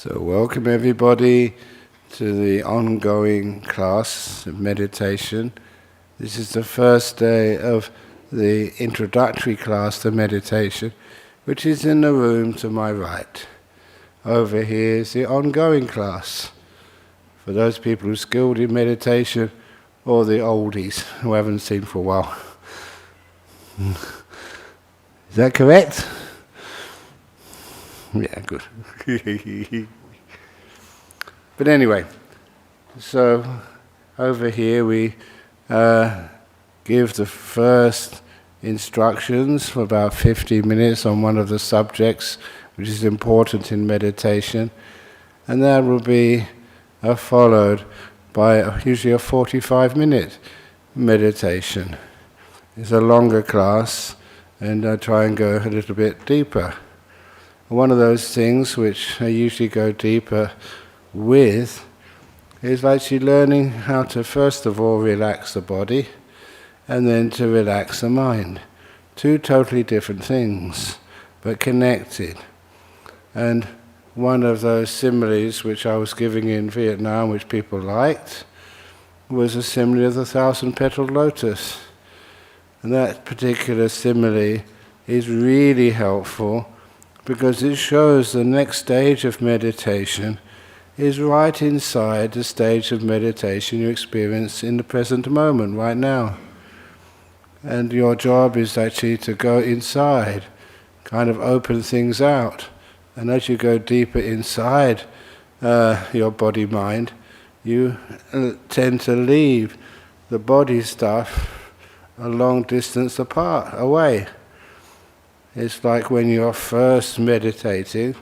So welcome everybody to the ongoing class of meditation. This is the first day of the introductory class to meditation, which is in the room to my right. Over here is the ongoing class, for those people who are skilled in meditation or the oldies who haven't seen for a while. Is that correct? Yeah, good. But anyway, so over here we give the first instructions for about 50 minutes on one of the subjects which is important in meditation, and that will be followed by usually a 45-minute meditation. It's a longer class, and I try and go a little bit deeper. One of those things which I usually go deeper with is actually learning how to first of all relax the body and then to relax the mind. Two totally different things, but connected. And one of those similes which I was giving in Vietnam, which people liked, was a simile of the thousand-petal lotus. And that particular simile is really helpful because it shows the next stage of meditation is right inside the stage of meditation you experience in the present moment, right now. And your job is actually to go inside, kind of open things out. And as you go deeper inside your body-mind, you tend to leave the body stuff a long distance away. It's like when you're first meditating,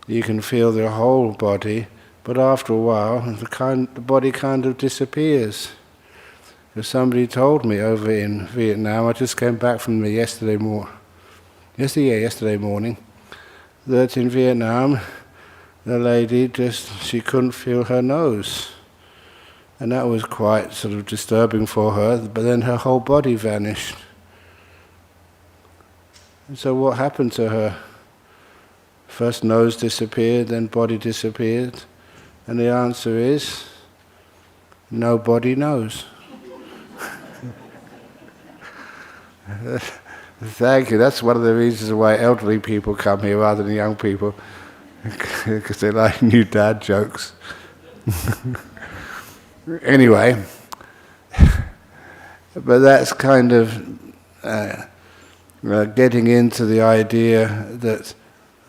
you can feel the whole body, but after a while, the body kind of disappears. Because somebody told me over in Vietnam, I just came back from the yesterday morning, that in Vietnam, the lady she couldn't feel her nose. And that was quite sort of disturbing for her, but then her whole body vanished. And so what happened to her? First nose disappeared, then body disappeared. And the answer is, nobody knows. Thank you. That's one of the reasons why elderly people come here rather than young people, because they like new dad jokes. Anyway, but that's kind of getting into the idea that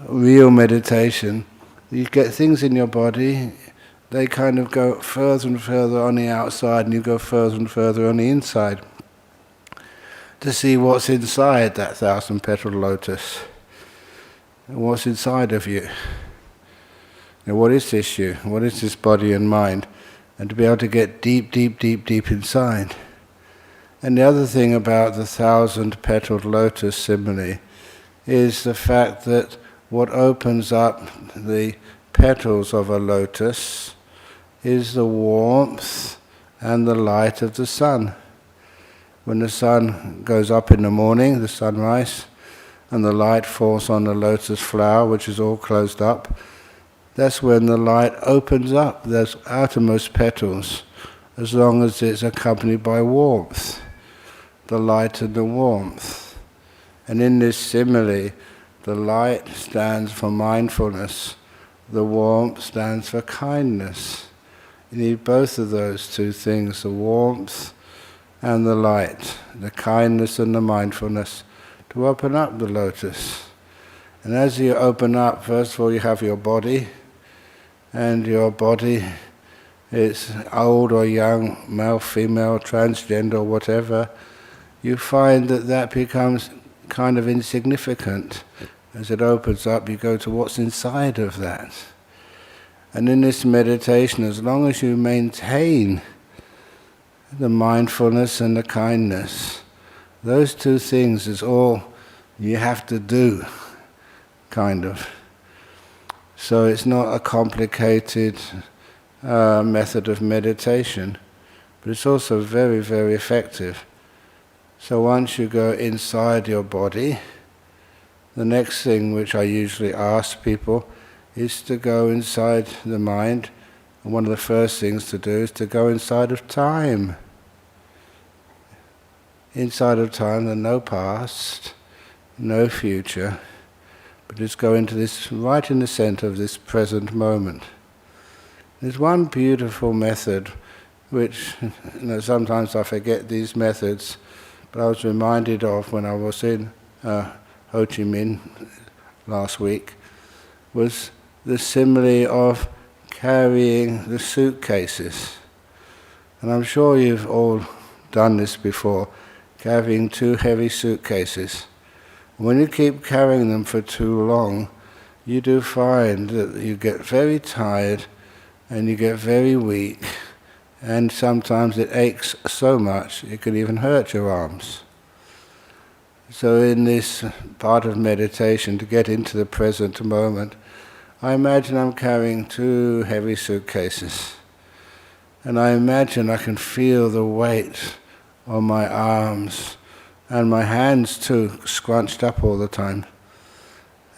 real meditation, you get things in your body, they kind of go further and further on the outside, and you go further and further on the inside to see what's inside that thousand-petal lotus, and what's inside of you. Now, what is this you? What is this body and mind? And to be able to get deep, deep, deep, deep inside. And the other thing about the thousand-petaled lotus simile is the fact that what opens up the petals of a lotus is the warmth and the light of the sun. When the sun goes up in the morning, the sunrise, and the light falls on the lotus flower, which is all closed up, that's when the light opens up those outermost petals, as long as it's accompanied by warmth, the light and the warmth. And in this simile, the light stands for mindfulness, the warmth stands for kindness. You need both of those two things, the warmth and the light, the kindness and the mindfulness, to open up the lotus. And as you open up, first of all you have your body, and your body, it's old or young, male, female, transgender, or whatever, you find that becomes kind of insignificant. As it opens up, you go to what's inside of that. And in this meditation, as long as you maintain the mindfulness and the kindness, those two things is all you have to do, kind of. So it's not a complicated method of meditation, but it's also very, very effective. So once you go inside your body, the next thing which I usually ask people is to go inside the mind, and one of the first things to do is to go inside of time. Inside of time, there's no past, no future, but just go into this, right in the center of this present moment. There's one beautiful method, which, sometimes I forget these methods, but I was reminded of when I was in Ho Chi Minh last week, was the simile of carrying the suitcases. And I'm sure you've all done this before, carrying 2 heavy suitcases. When you keep carrying them for too long, you do find that you get very tired and you get very weak, and sometimes it aches so much it can even hurt your arms. So in this part of meditation, to get into the present moment, I imagine I'm carrying 2 heavy suitcases, and I imagine I can feel the weight on my arms and my hands too, scrunched up all the time.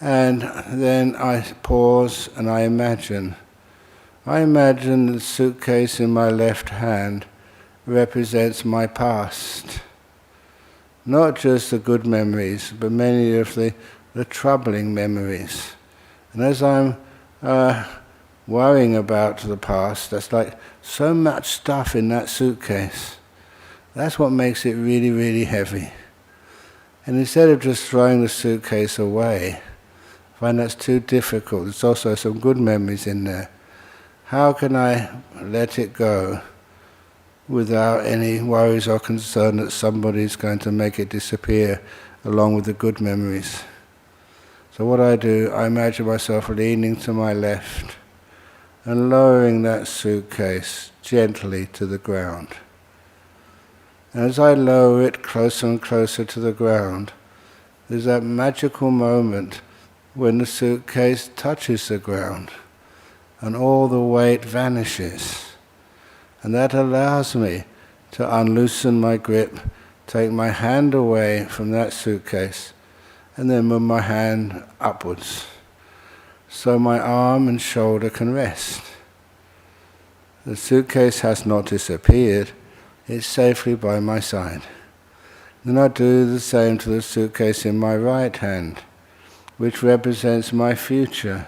And then I pause and I imagine the suitcase in my left hand represents my past. Not just the good memories, but many of the troubling memories. And as I'm worrying about the past, that's like so much stuff in that suitcase. That's what makes it really, really heavy. And instead of just throwing the suitcase away, I find that's too difficult. There's also some good memories in there. How can I let it go without any worries or concern that somebody's going to make it disappear along with the good memories? So what I do, I imagine myself leaning to my left and lowering that suitcase gently to the ground. And as I lower it closer and closer to the ground, there's that magical moment when the suitcase touches the ground and all the weight vanishes. And that allows me to unloosen my grip, take my hand away from that suitcase, and then move my hand upwards, so my arm and shoulder can rest. The suitcase has not disappeared, it's safely by my side. Then I do the same to the suitcase in my right hand, which represents my future.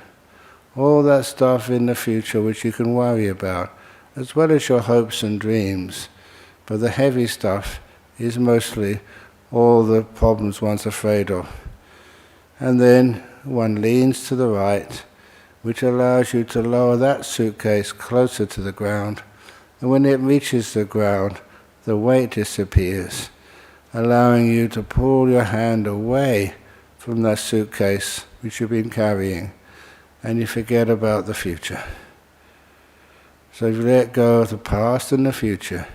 All that stuff in the future which you can worry about, as well as your hopes and dreams. But the heavy stuff is mostly all the problems one's afraid of. And then one leans to the right, which allows you to lower that suitcase closer to the ground. And when it reaches the ground, the weight disappears, allowing you to pull your hand away from that suitcase which you've been carrying, and you forget about the future. So if you let go of the past and the future,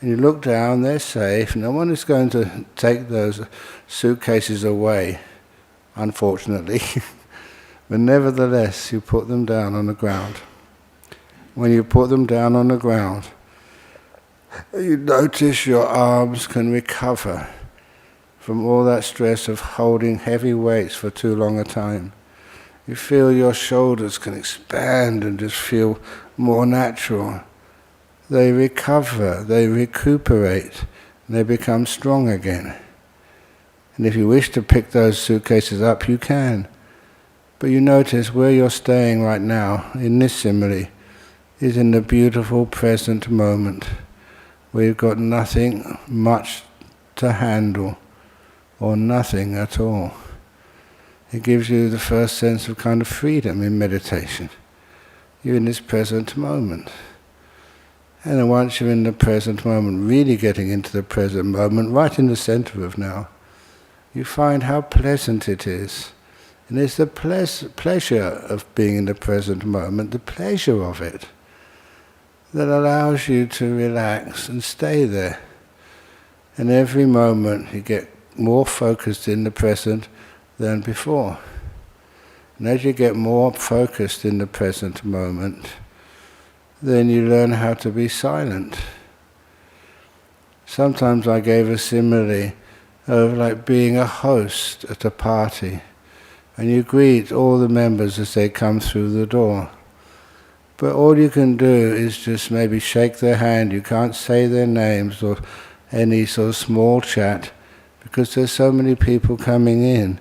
and you look down, they're safe, no one is going to take those suitcases away, unfortunately. But nevertheless, you put them down on the ground. When you put them down on the ground, you notice your arms can recover from all that stress of holding heavy weights for too long a time. You feel your shoulders can expand and just feel more natural. They recover, they recuperate, and they become strong again. And if you wish to pick those suitcases up, you can. But you notice where you're staying right now, in this simile, is in the beautiful present moment, where you've got nothing much to handle, or nothing at all. It gives you the first sense of kind of freedom in meditation. You're in this present moment. And then once you're in the present moment, really getting into the present moment, right in the center of now, you find how pleasant it is. And it's the pleasure of being in the present moment, the pleasure of it, that allows you to relax and stay there. And every moment you get more focused in the present than before. And as you get more focused in the present moment, then you learn how to be silent. Sometimes I gave a simile of like being a host at a party. and you greet all the members as they come through the door. But all you can do is just maybe shake their hand. You can't say their names or any sort of small chat because there's so many people coming in.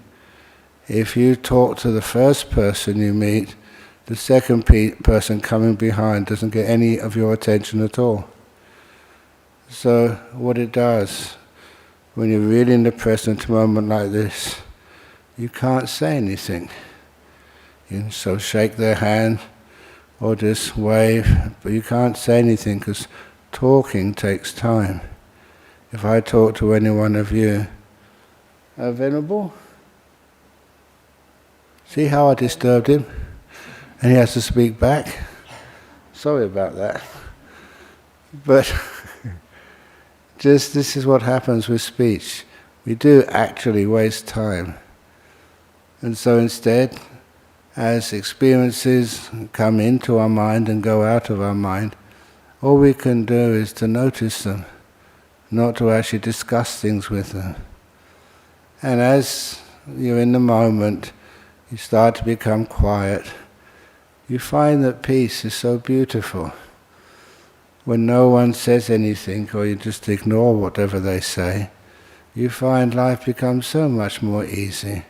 If you talk to the first person you meet, the second person coming behind doesn't get any of your attention at all. So what it does, when you're really in the present moment like this, you can't say anything. So shake their hand or just wave, but you can't say anything because talking takes time. If I talk to any one of you, Venerable, see how I disturbed him? And he has to speak back? Sorry about that. But just this is what happens with speech. We do actually waste time. And so instead, as experiences come into our mind and go out of our mind, all we can do is to notice them, not to actually discuss things with them. And as you're in the moment, you start to become quiet, you find that peace is so beautiful. When no one says anything, or you just ignore whatever they say, you find life becomes so much more easy.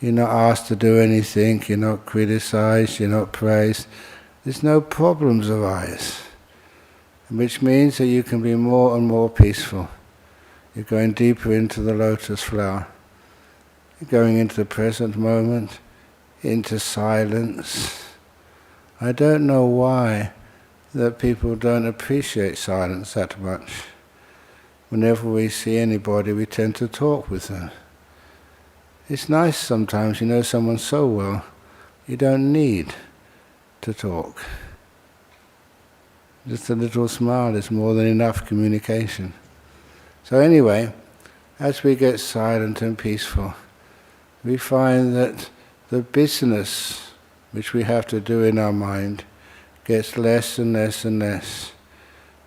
You're not asked to do anything, you're not criticized, you're not praised. There's no problems arise, which means that you can be more and more peaceful. You're going deeper into the lotus flower. You're going into the present moment, into silence. I don't know why that people don't appreciate silence that much. Whenever we see anybody, we tend to talk with them. It's nice sometimes, you know someone so well, you don't need to talk. Just a little smile is more than enough communication. So anyway, as we get silent and peaceful, we find that the business which we have to do in our mind gets less and less and less.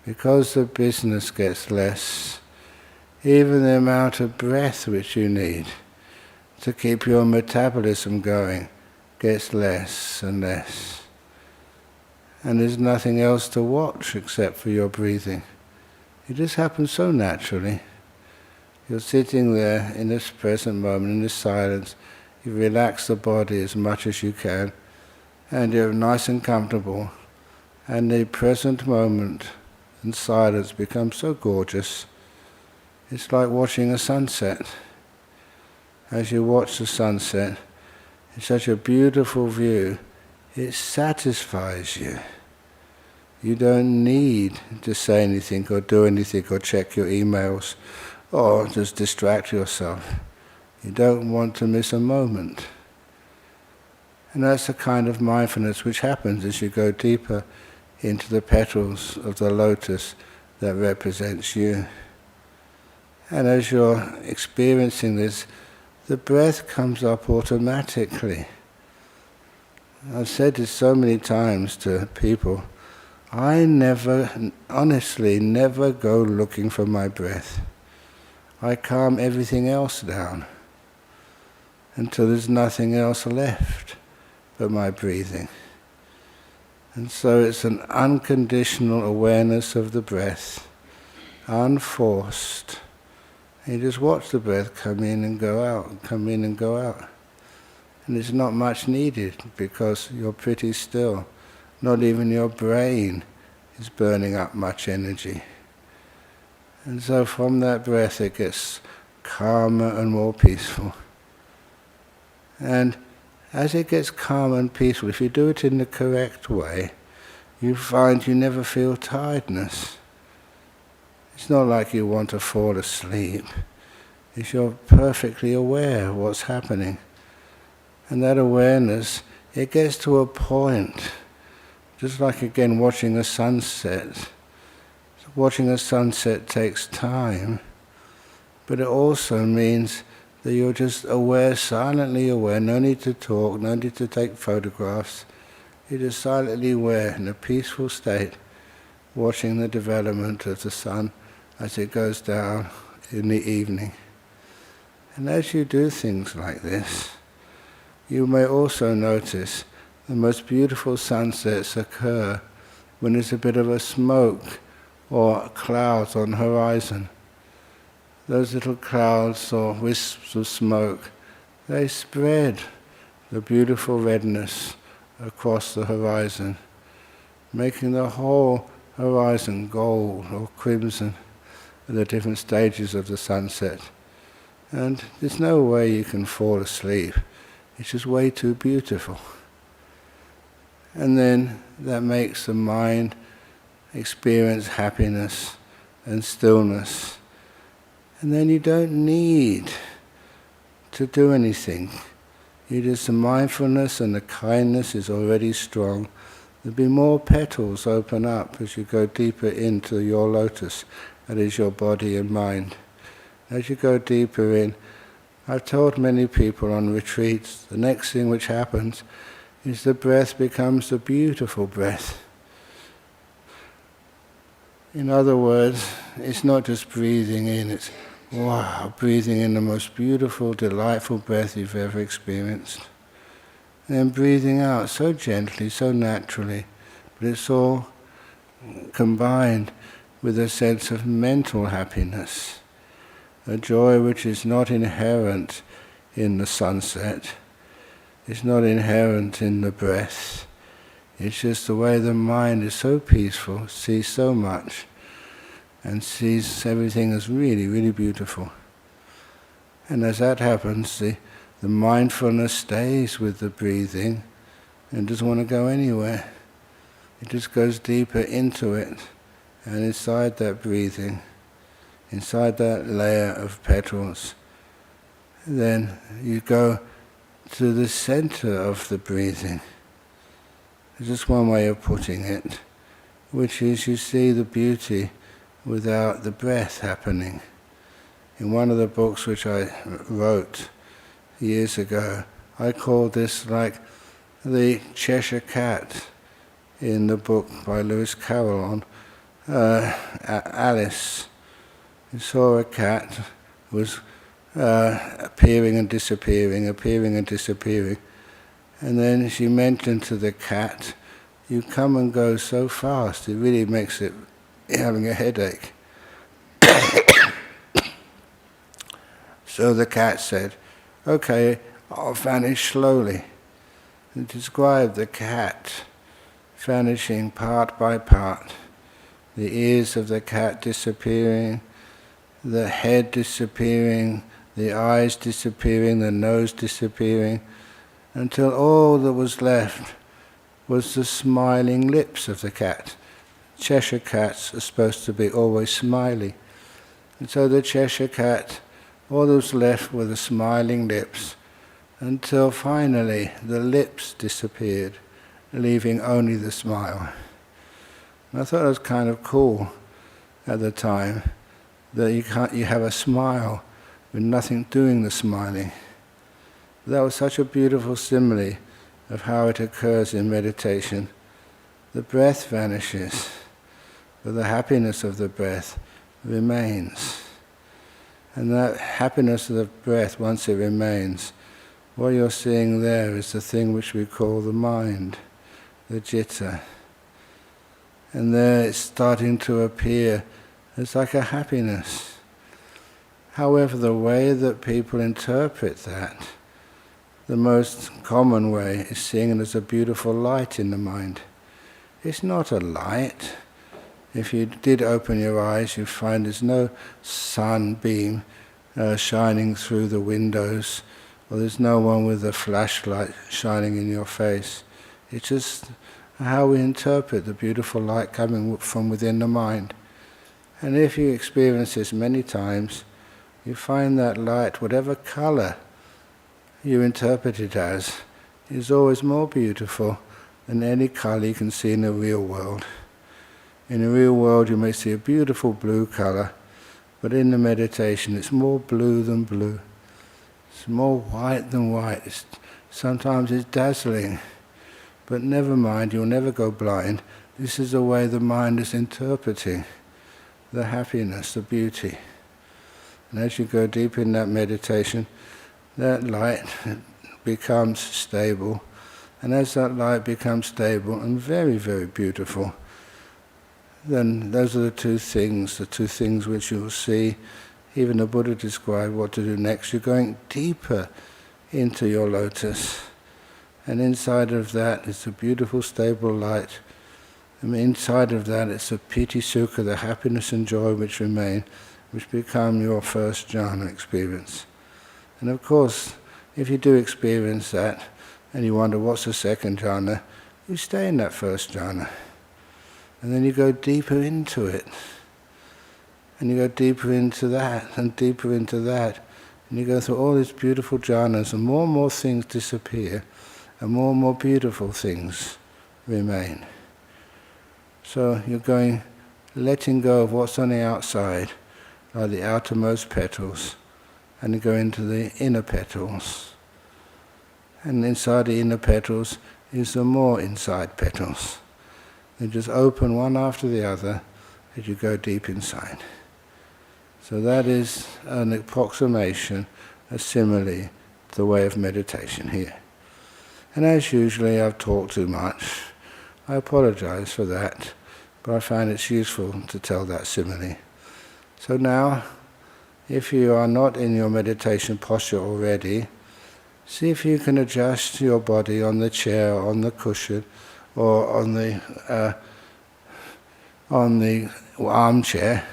Because the business gets less, even the amount of breath which you need to keep your metabolism going gets less and less. And there's nothing else to watch except for your breathing. It just happens so naturally. You're sitting there in this present moment, in this silence, you relax the body as much as you can, and you're nice and comfortable, and the present moment and silence becomes so gorgeous. It's like watching a sunset. As you watch the sunset, it's such a beautiful view, it satisfies you. You don't need to say anything or do anything or check your emails or just distract yourself. You don't want to miss a moment. And that's the kind of mindfulness which happens as you go deeper into the petals of the lotus that represents you. And as you're experiencing this, the breath comes up automatically. I've said this so many times to people, I honestly never go looking for my breath. I calm everything else down until there's nothing else left but my breathing. And so it's an unconditional awareness of the breath, unforced. You just watch the breath come in and go out, come in and go out. And there's not much needed because you're pretty still. Not even your brain is burning up much energy. And so from that breath it gets calmer and more peaceful. And as it gets calm and peaceful, if you do it in the correct way, you find you never feel tiredness. It's not like you want to fall asleep. It's you're perfectly aware of what's happening. And that awareness, it gets to a point, just like again watching a sunset. Watching a sunset takes time, but it also means that you're just aware, silently aware, no need to talk, no need to take photographs. You're just silently aware in a peaceful state, watching the development of the sun as it goes down in the evening. And as you do things like this, you may also notice the most beautiful sunsets occur when there's a bit of a smoke or clouds on the horizon. Those little clouds or wisps of smoke, they spread the beautiful redness across the horizon, making the whole horizon gold or crimson at the different stages of the sunset. And there's no way you can fall asleep. It's just way too beautiful. And then that makes the mind experience happiness and stillness. And then you don't need to do anything. The mindfulness and the kindness is already strong. There'll be more petals open up as you go deeper into your lotus, that is your body and mind. As you go deeper in, I've told many people on retreats, the next thing which happens is the breath becomes the beautiful breath. In other words, it's not just breathing in, it's wow, breathing in the most beautiful, delightful breath you've ever experienced. And then breathing out so gently, so naturally, but it's all combined with a sense of mental happiness, a joy which is not inherent in the sunset, it's not inherent in the breath. It's just the way the mind is so peaceful, sees so much, and sees everything as really, really beautiful. And as that happens, the mindfulness stays with the breathing and doesn't want to go anywhere. It just goes deeper into it, and inside that breathing, inside that layer of petals, then you go to the center of the breathing. There's just one way of putting it, which is you see the beauty without the breath happening. In one of the books which I wrote years ago, I called this like the Cheshire cat in the book by Lewis Carroll on Alice. You saw a cat who was appearing and disappearing, and then she mentioned to the cat, "You come and go so fast, it really makes it having a headache." So the cat said, "Okay, I'll vanish slowly," and described the cat vanishing part by part, the ears of the cat disappearing, the head disappearing, the eyes disappearing, the nose disappearing, until all that was left was the smiling lips of the cat. Cheshire cats are supposed to be always smiley. And so the Cheshire cat, all that was left were the smiling lips, until finally the lips disappeared, leaving only the smile. And I thought it was kind of cool at the time, that you have a smile with nothing doing the smiling. That was such a beautiful simile of how it occurs in meditation. The breath vanishes, but the happiness of the breath remains. And that happiness of the breath, once it remains, what you're seeing there is the thing which we call the mind, the citta. And there it's starting to appear as like a happiness. However, the way that people interpret that, the most common way is seeing it as a beautiful light in the mind. It's not a light. If you did open your eyes, you'd find there's no sunbeam shining through the windows, or there's no one with a flashlight shining in your face. It's just how we interpret the beautiful light coming from within the mind. And if you experience this many times, you find that light, whatever color you interpret it as, is always more beautiful than any color you can see in the real world. In the real world you may see a beautiful blue color, but in the meditation it's more blue than blue. It's more white than white. Sometimes it's dazzling, but never mind, you'll never go blind. This is the way the mind is interpreting the happiness, the beauty. And as you go deep in that meditation, that light becomes stable, and as that light becomes stable and very, very beautiful, then those are the two things which you will see. Even the Buddha described what to do next. You're going deeper into your lotus, and inside of that is a beautiful stable light, and inside of that is the piti sukha, the happiness and joy which remain, which become your first jhana experience. And of course, if you do experience that, and you wonder what's the second jhana, you stay in that first jhana. And then you go deeper into it. And you go deeper into that, and deeper into that. And you go through all these beautiful jhanas, and more things disappear, and more beautiful things remain. So you're going, letting go of what's on the outside, like the outermost petals, and you go into the inner petals. And inside the inner petals is the more inside petals. They just open one after the other as you go deep inside. So that is an approximation, a simile, to the way of meditation here. And as usually I've talked too much. I apologize for that, but I find it's useful to tell that simile. So now, if you are not in your meditation posture already, see if you can adjust your body on the chair, on the cushion, or on the armchair.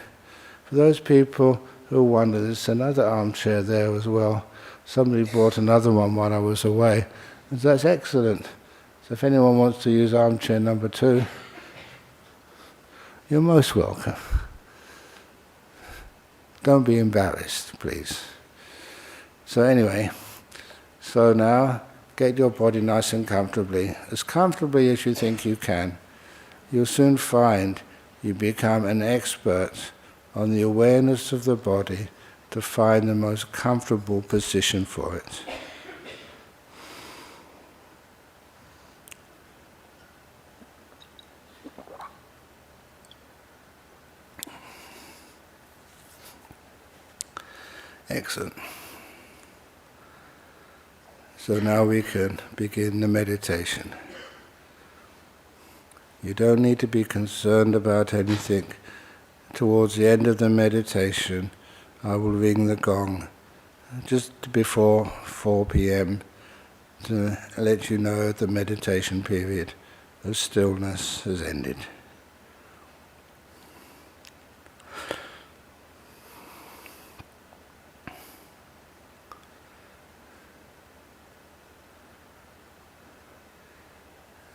For those people who wonder, there's another armchair there as well. Somebody brought another one while I was away. And that's excellent. So if anyone wants to use armchair number 2, you're most welcome. Don't be embarrassed, please. So anyway, so now get your body nice and comfortably as you think you can. You'll soon find you become an expert on the awareness of the body to find the most comfortable position for it. Excellent. So now we can begin the meditation. You don't need to be concerned about anything. Towards the end of the meditation, I will ring the gong just before 4 p.m. to let you know the meditation period of stillness has ended.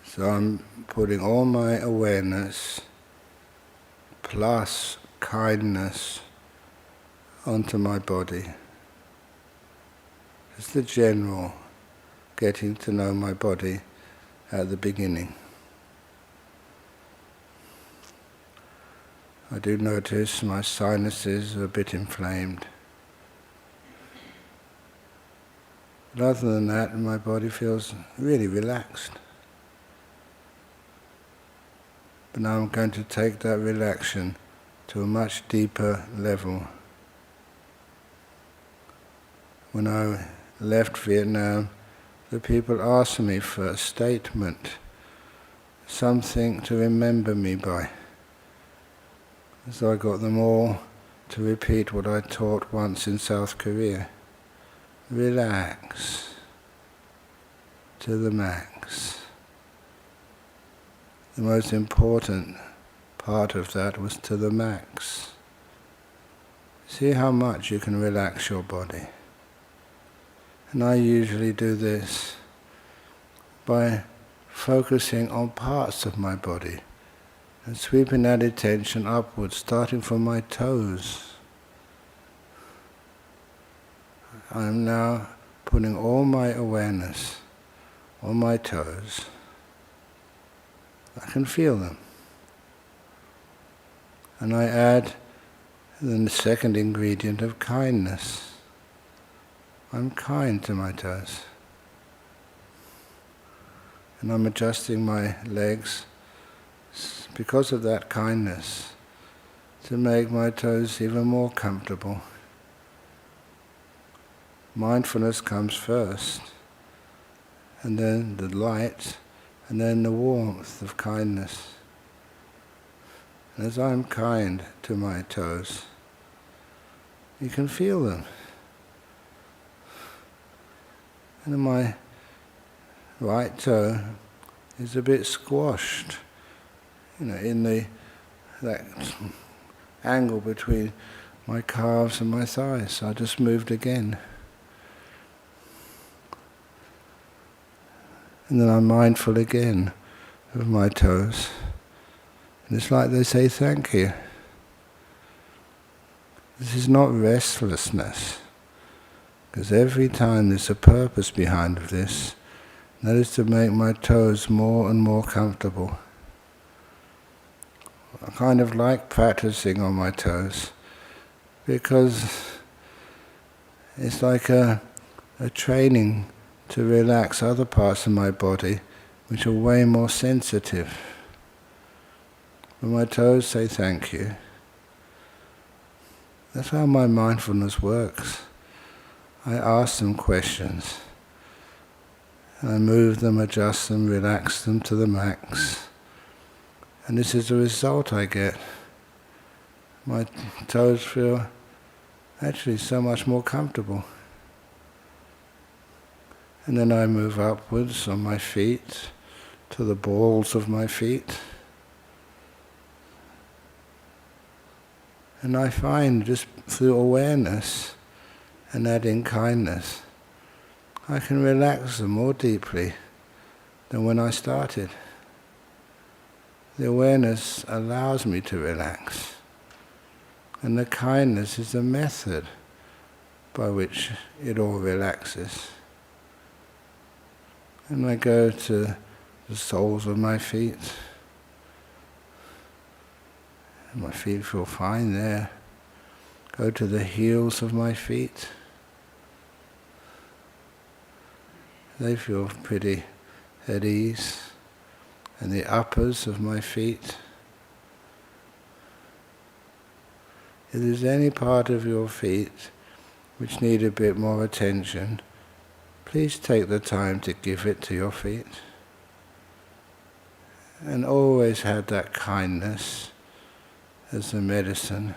So I'm putting all my awareness plus kindness onto my body. It's the general getting to know my body at the beginning. I do notice my sinuses are a bit inflamed. But other than that, my body feels really relaxed. But now I'm going to take that relaxation to a much deeper level. When I left Vietnam, the people asked me for a statement, something to remember me by. So I got them all to repeat what I taught once in South Korea. Relax to the max. The most important part of that was to the max. See how much you can relax your body. And I usually do this by focusing on parts of my body and sweeping that attention upwards, starting from my toes. I am now putting all my awareness on my toes. I can feel them. And I add the second ingredient of kindness. I'm kind to my toes. And I'm adjusting my legs because of that kindness to make my toes even more comfortable. Mindfulness comes first. and then the light, and then the warmth of kindness. And as I'm kind to my toes, you can feel them. And my right toe is a bit squashed, in that angle between my calves and my thighs. So I just moved again. And then I'm mindful again of my toes. And it's like they say thank you. This is not restlessness, because every time there's a purpose behind this, and that is to make my toes more and more comfortable. I kind of like practicing on my toes, because it's like a training to relax other parts of my body which are way more sensitive. When my toes say thank you, that's how my mindfulness works. I ask them questions, and I move them, adjust them, relax them to the max. And this is the result I get. My toes feel actually so much more comfortable. And then I move upwards on my feet to the balls of my feet. And I find just through awareness and adding kindness, I can relax them more deeply than when I started. The awareness allows me to relax, and the kindness is the method by which it all relaxes. And I go to the soles of my feet. My feet feel fine there. Go to the heels of my feet. They feel pretty at ease. And the uppers of my feet. If there's any part of your feet which need a bit more attention, please take the time to give it to your feet. And always have that kindness as a medicine.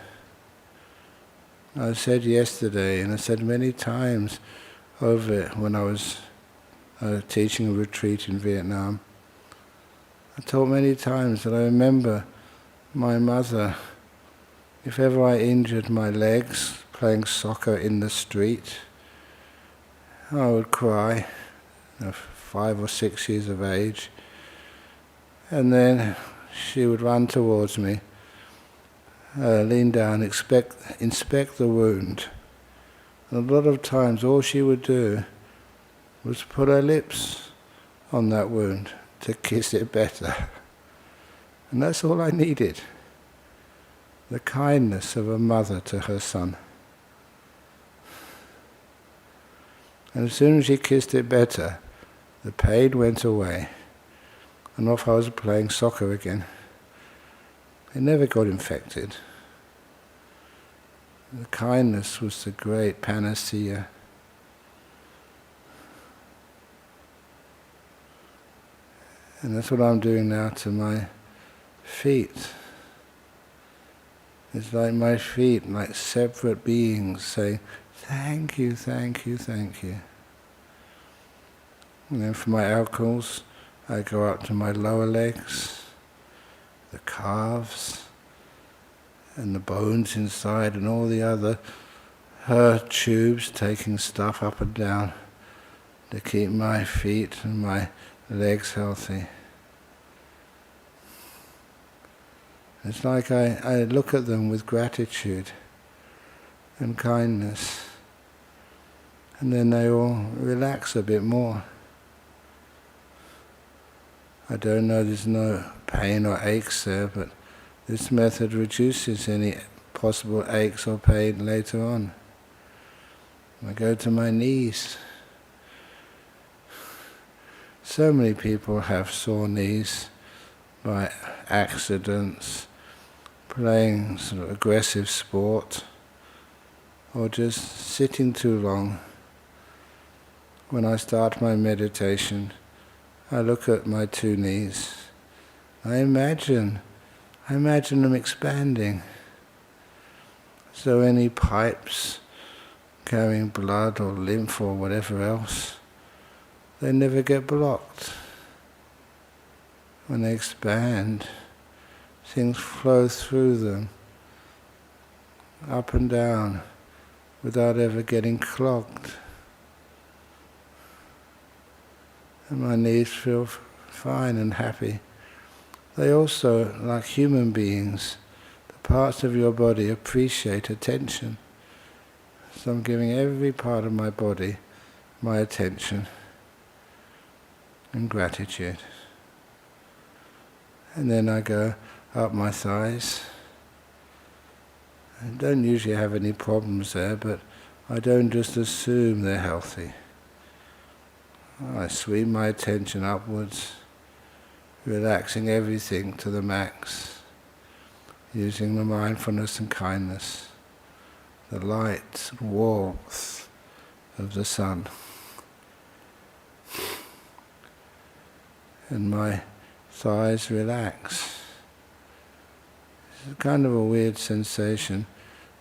I said yesterday, and I said many times over it when I was teaching a retreat in Vietnam, I taught many times that I remember my mother, if ever I injured my legs playing soccer in the street, I would cry, 5 or 6 years of age, and then she would run towards me, lean down, inspect the wound. And a lot of times all she would do was put her lips on that wound to kiss it better. And that's all I needed. The kindness of a mother to her son. And as soon as she kissed it better, the pain went away. And off I was playing soccer again. It never got infected. The kindness was the great panacea. And that's what I'm doing now to my feet. It's like my feet, like separate beings saying, thank you, thank you, thank you. And then for my ankles, I go up to my lower legs, the calves, and the bones inside, and all the other tubes taking stuff up and down to keep my feet and my legs healthy. It's like I look at them with gratitude and kindness, and then they all relax a bit more. I don't know, there's no pain or aches there, but this method reduces any possible aches or pain later on. I go to my knees. So many people have sore knees by accidents, playing sort of aggressive sport, or just sitting too long, when I start my meditation, I look at my two knees. I imagine them expanding. So any pipes carrying blood or lymph or whatever else, they never get blocked. When they expand, things flow through them, up and down, without ever getting clogged. And my knees feel fine and happy. They also, like human beings, the parts of your body appreciate attention. So I'm giving every part of my body my attention and gratitude. And then I go up my thighs. I don't usually have any problems there, but I don't just assume they're healthy. I sweep my attention upwards, relaxing everything to the max, using the mindfulness and kindness, the light and warmth of the sun. And my thighs relax. It's kind of a weird sensation,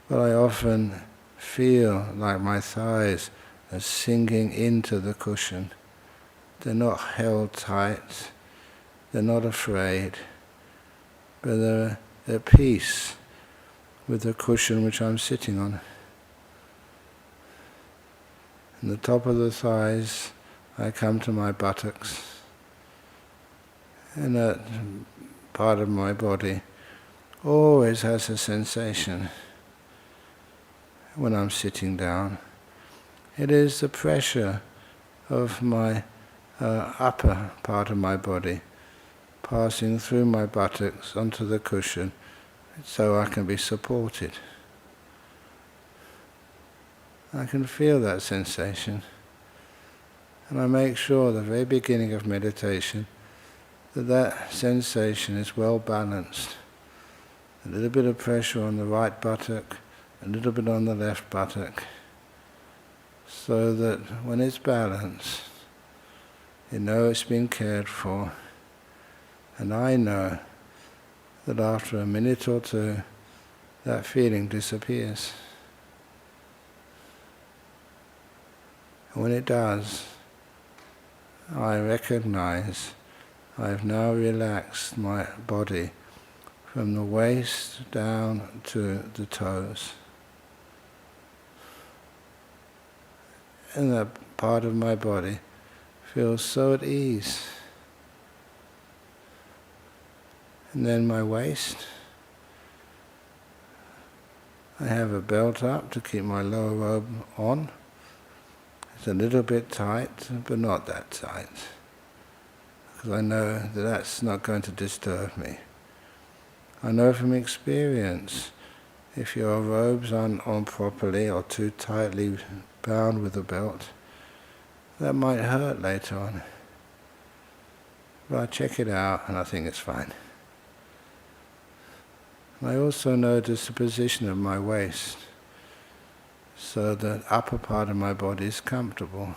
but I often feel like my thighs are sinking into the cushion. They're not held tight, they're not afraid, but they're at peace with the cushion which I'm sitting on. In the top of the thighs, I come to my buttocks, and that part of my body always has a sensation when I'm sitting down. It is the pressure of my upper part of my body passing through my buttocks onto the cushion so I can be supported. I can feel that sensation, and I make sure at the very beginning of meditation that sensation is well balanced. A little bit of pressure on the right buttock, a little bit on the left buttock, so that when it's balanced, you know it's been cared for, and I know that after a minute or two, that feeling disappears. And when it does, I recognize I've now relaxed my body from the waist down to the toes. And that part of my body feels so at ease. And then my waist, I have a belt up to keep my lower robe on. It's a little bit tight, but not that tight, because I know that that's not going to disturb me. I know from experience, if your robes aren't on properly or too tightly bound with a belt, that might hurt later on. But I check it out and I think it's fine. I also notice the position of my waist, so the upper part of my body is comfortable.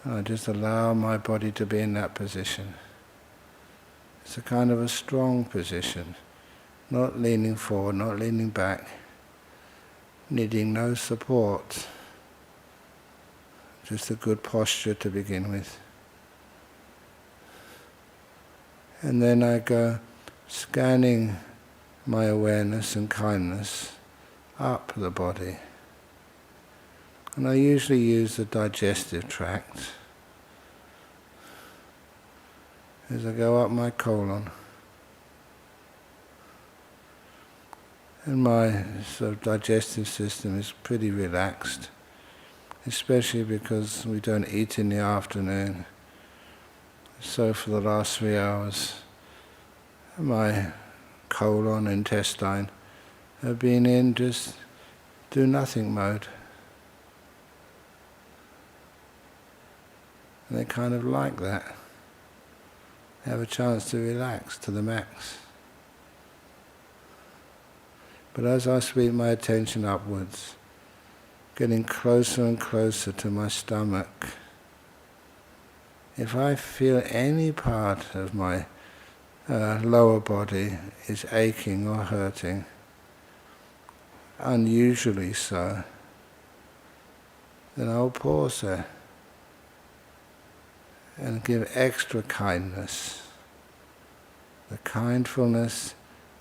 I just allow my body to be in that position. It's a kind of a strong position, not leaning forward, not leaning back, needing no support, just a good posture to begin with. And then I go scanning my awareness and kindness up the body. And I usually use the digestive tract as I go up my colon. And my sort of digestive system is pretty relaxed, especially because we don't eat in the afternoon. So for the last 3 hours, my colon, intestine have been in just do nothing mode. And they kind of like that. They have a chance to relax to the max. But as I sweep my attention upwards, getting closer and closer to my stomach. If I feel any part of my lower body is aching or hurting, unusually so, then I'll pause there and give extra kindness. The kindfulness,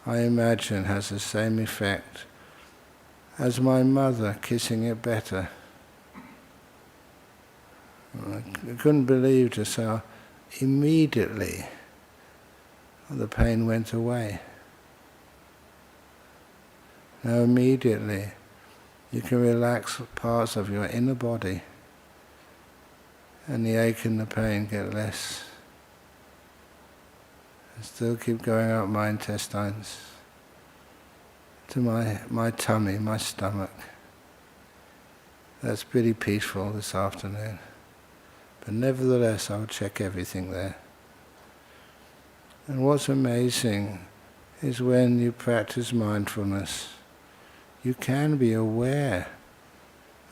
I imagine, has the same effect as my mother kissing it better. I couldn't believe just how immediately the pain went away. Now immediately you can relax parts of your inner body and the ache and the pain get less. And still keep going up my intestines to my tummy, my stomach. That's pretty peaceful this afternoon. But nevertheless, I'll check everything there. And what's amazing is when you practice mindfulness, you can be aware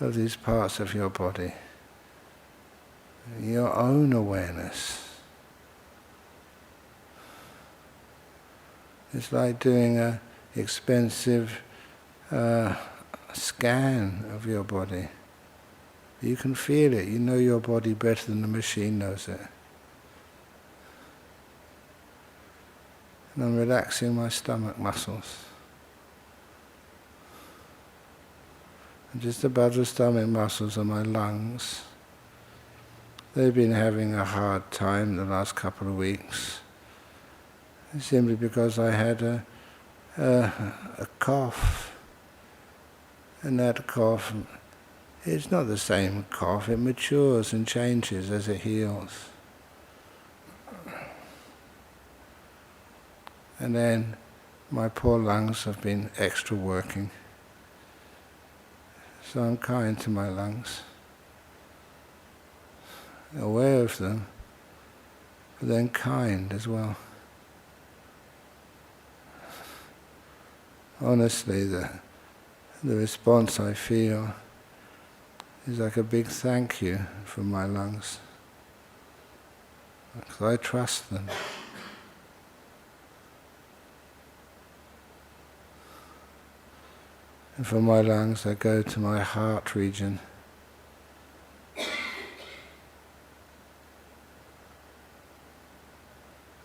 of these parts of your body, your own awareness. It's like doing an expensive scan of your body. You can feel it. You know your body better than the machine knows it. And I'm relaxing my stomach muscles. And just above the stomach muscles are my lungs. They've been having a hard time the last couple of weeks. Simply because I had a cough. And that cough, it's not the same cough. It matures and changes as it heals. And then my poor lungs have been extra working. So I'm kind to my lungs, aware of them, but then kind as well. Honestly, the response I feel is like a big thank you from my lungs, because I trust them. And from my lungs I go to my heart region.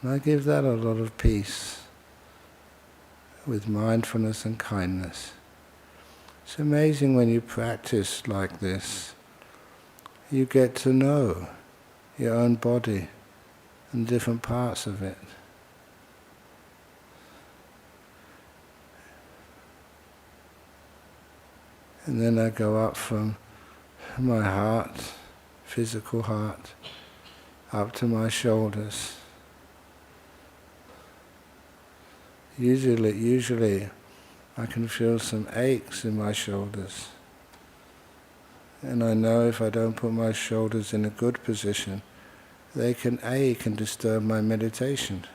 And I give that a lot of peace with mindfulness and kindness. It's amazing when you practice like this, you get to know your own body and different parts of it. And then I go up from my heart, physical heart, up to my shoulders. Usually I can feel some aches in my shoulders. And I know if I don't put my shoulders in a good position, they can ache and disturb my meditation.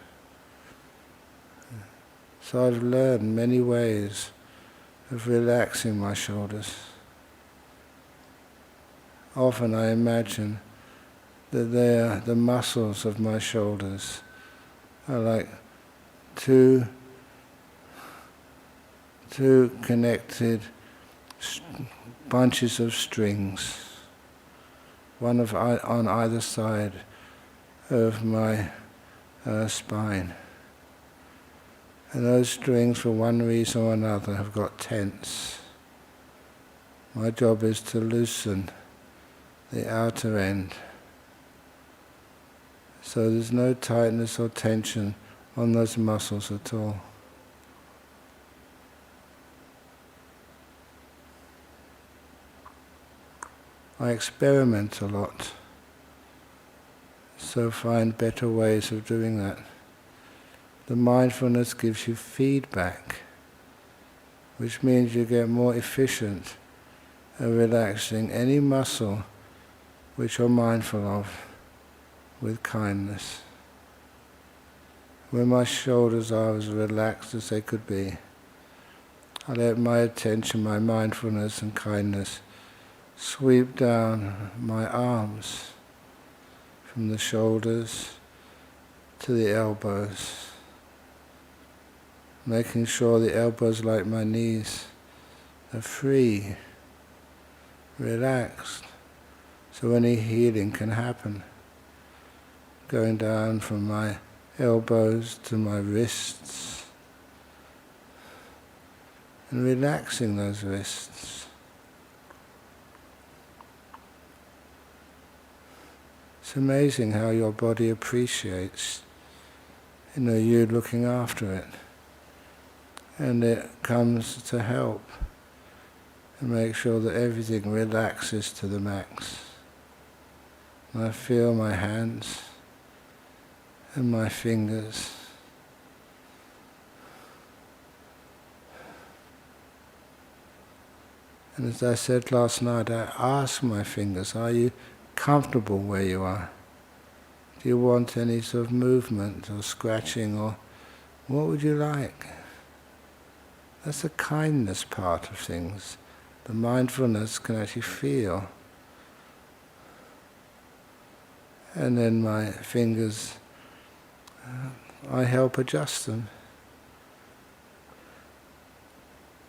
So I've learned many ways of relaxing my shoulders. Often I imagine that the muscles of my shoulders are like two connected bunches of strings, one on either side of my spine. And those strings, for one reason or another, have got tense. My job is to loosen the outer end, so there's no tightness or tension on those muscles at all. I experiment a lot, so find better ways of doing that. The mindfulness gives you feedback, which means you get more efficient at relaxing any muscle which you're mindful of with kindness. When my shoulders are as relaxed as they could be, I let my attention, my mindfulness and kindness sweep down my arms from the shoulders to the elbows, making sure the elbows, like my knees, are free, relaxed, so any healing can happen. Going down from my elbows to my wrists and relaxing those wrists. It's amazing how your body appreciates, you looking after it, and it comes to help and make sure that everything relaxes to the max. And I feel my hands and my fingers. And as I said last night, I ask my fingers, are you comfortable where you are? Do you want any sort of movement or scratching, or what would you like? That's the kindness part of things. The mindfulness can actually feel. And then my fingers, I help adjust them.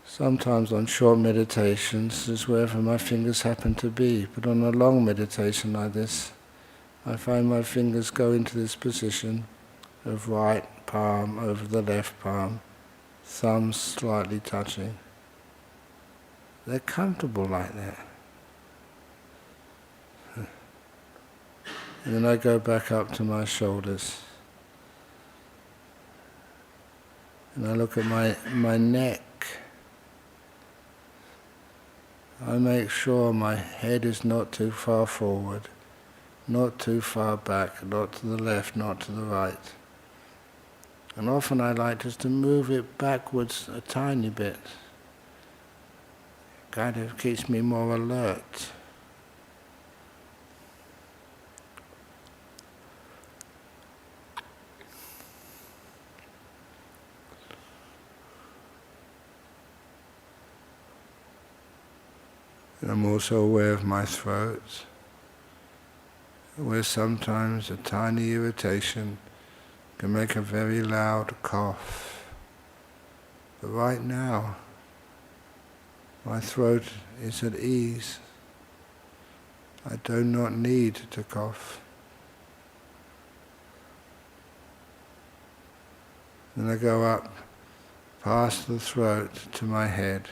Sometimes on short meditations is wherever my fingers happen to be, but on a long meditation like this, I find my fingers go into this position of right palm over the left palm, thumbs slightly touching. They're comfortable like that. And then I go back up to my shoulders. And I look at my neck. I make sure my head is not too far forward, not too far back, not to the left, not to the right. And often I like just to move it backwards a tiny bit. Kind of keeps me more alert. And I'm also aware of my throat, where sometimes a tiny irritation can make a very loud cough. But right now, my throat is at ease. I do not need to cough. Then I go up past the throat to my head.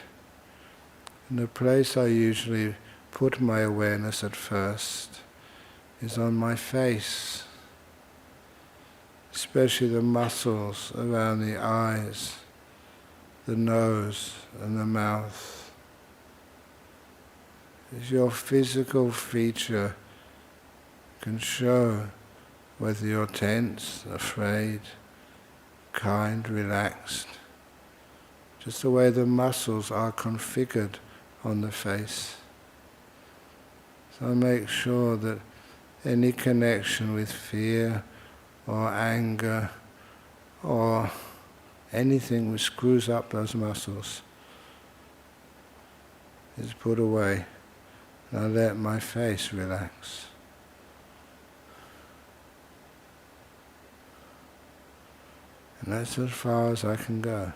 And the place I usually put my awareness at first is on my face, especially the muscles around the eyes, the nose and the mouth. As your physical feature can show whether you're tense, afraid, kind, relaxed, just the way the muscles are configured on the face. So I make sure that any connection with fear or anger or anything which screws up those muscles is put away, and I let my face relax. And that's as far as I can go.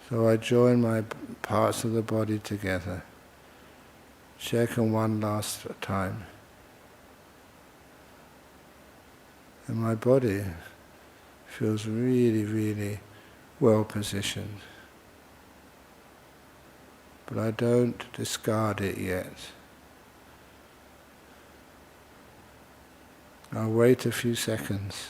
So I join my parts of the body together, check on one last time. And my body feels really, really well positioned. But I don't discard it yet. I'll wait a few seconds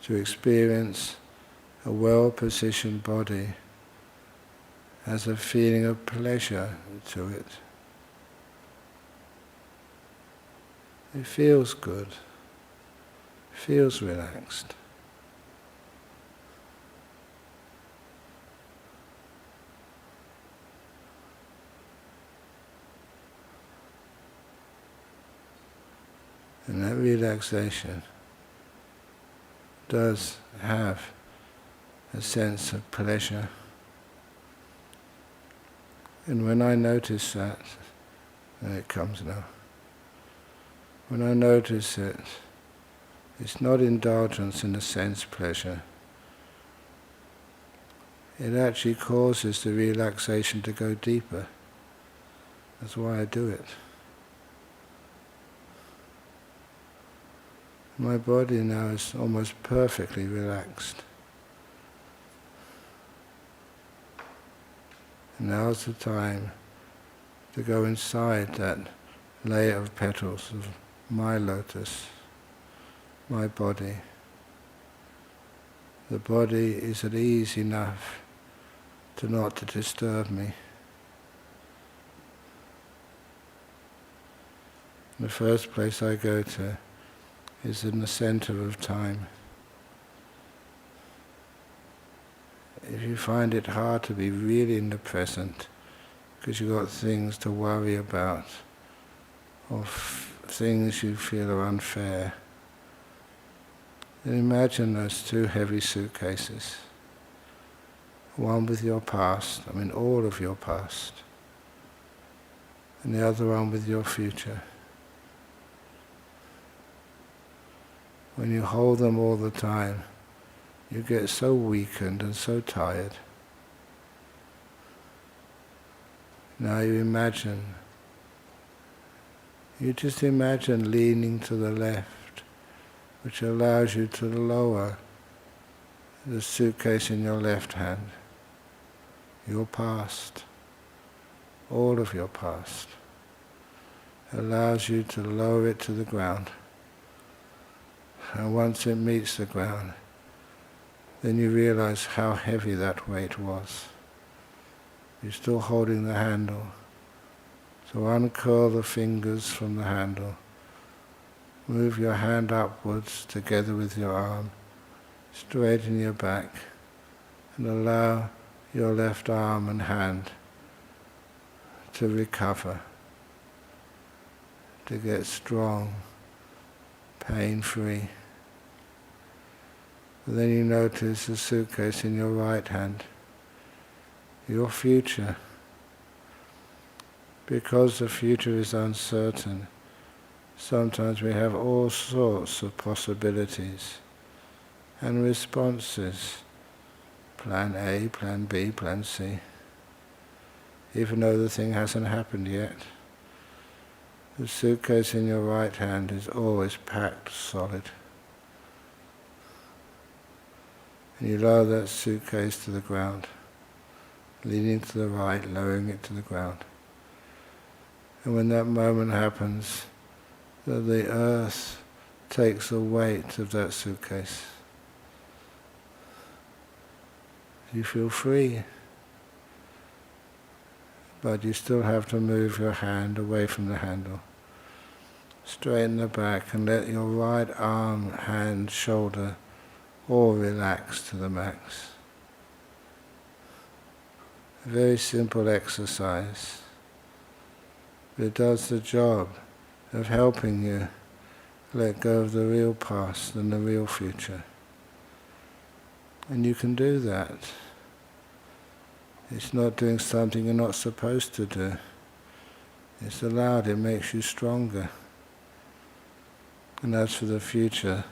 to experience a well-positioned body has a feeling of pleasure to it. It feels good, feels relaxed. And that relaxation does have a sense of pleasure. And when I notice that, and it comes now, when I notice it, it's not indulgence in a sense pleasure. It actually causes the relaxation to go deeper. That's why I do it. My body now is almost perfectly relaxed. And now's the time to go inside that layer of petals of my lotus, my body. The body is at ease enough not to disturb me. The first place I go to is in the center of time. If you find it hard to be really in the present, because you've got things to worry about, or things you feel are unfair, then imagine those two heavy suitcases. One with your past, all of your past, and the other one with your future. When you hold them all the time, you get so weakened and so tired. Now you just imagine leaning to the left, which allows you to lower the suitcase in your left hand, your past, all of your past, allows you to lower it to the ground. And once it meets the ground, then you realize how heavy that weight was. You're still holding the handle. So uncurl the fingers from the handle. Move your hand upwards together with your arm. Straighten your back. And allow your left arm and hand to recover, to get strong, pain-free. Then you notice the suitcase in your right hand, your future. Because the future is uncertain, sometimes we have all sorts of possibilities and responses. Plan A, Plan B, Plan C. Even though the thing hasn't happened yet, the suitcase in your right hand is always packed solid. And you lower that suitcase to the ground, leaning to the right, lowering it to the ground. And when that moment happens, the earth takes the weight of that suitcase. You feel free, but you still have to move your hand away from the handle. Straighten the back and let your right arm, hand, shoulder all relax to the max. A very simple exercise, but it does the job of helping you let go of the real past and the real future. And you can do that. It's not doing something you're not supposed to do. It's allowed, it makes you stronger. And as for the future,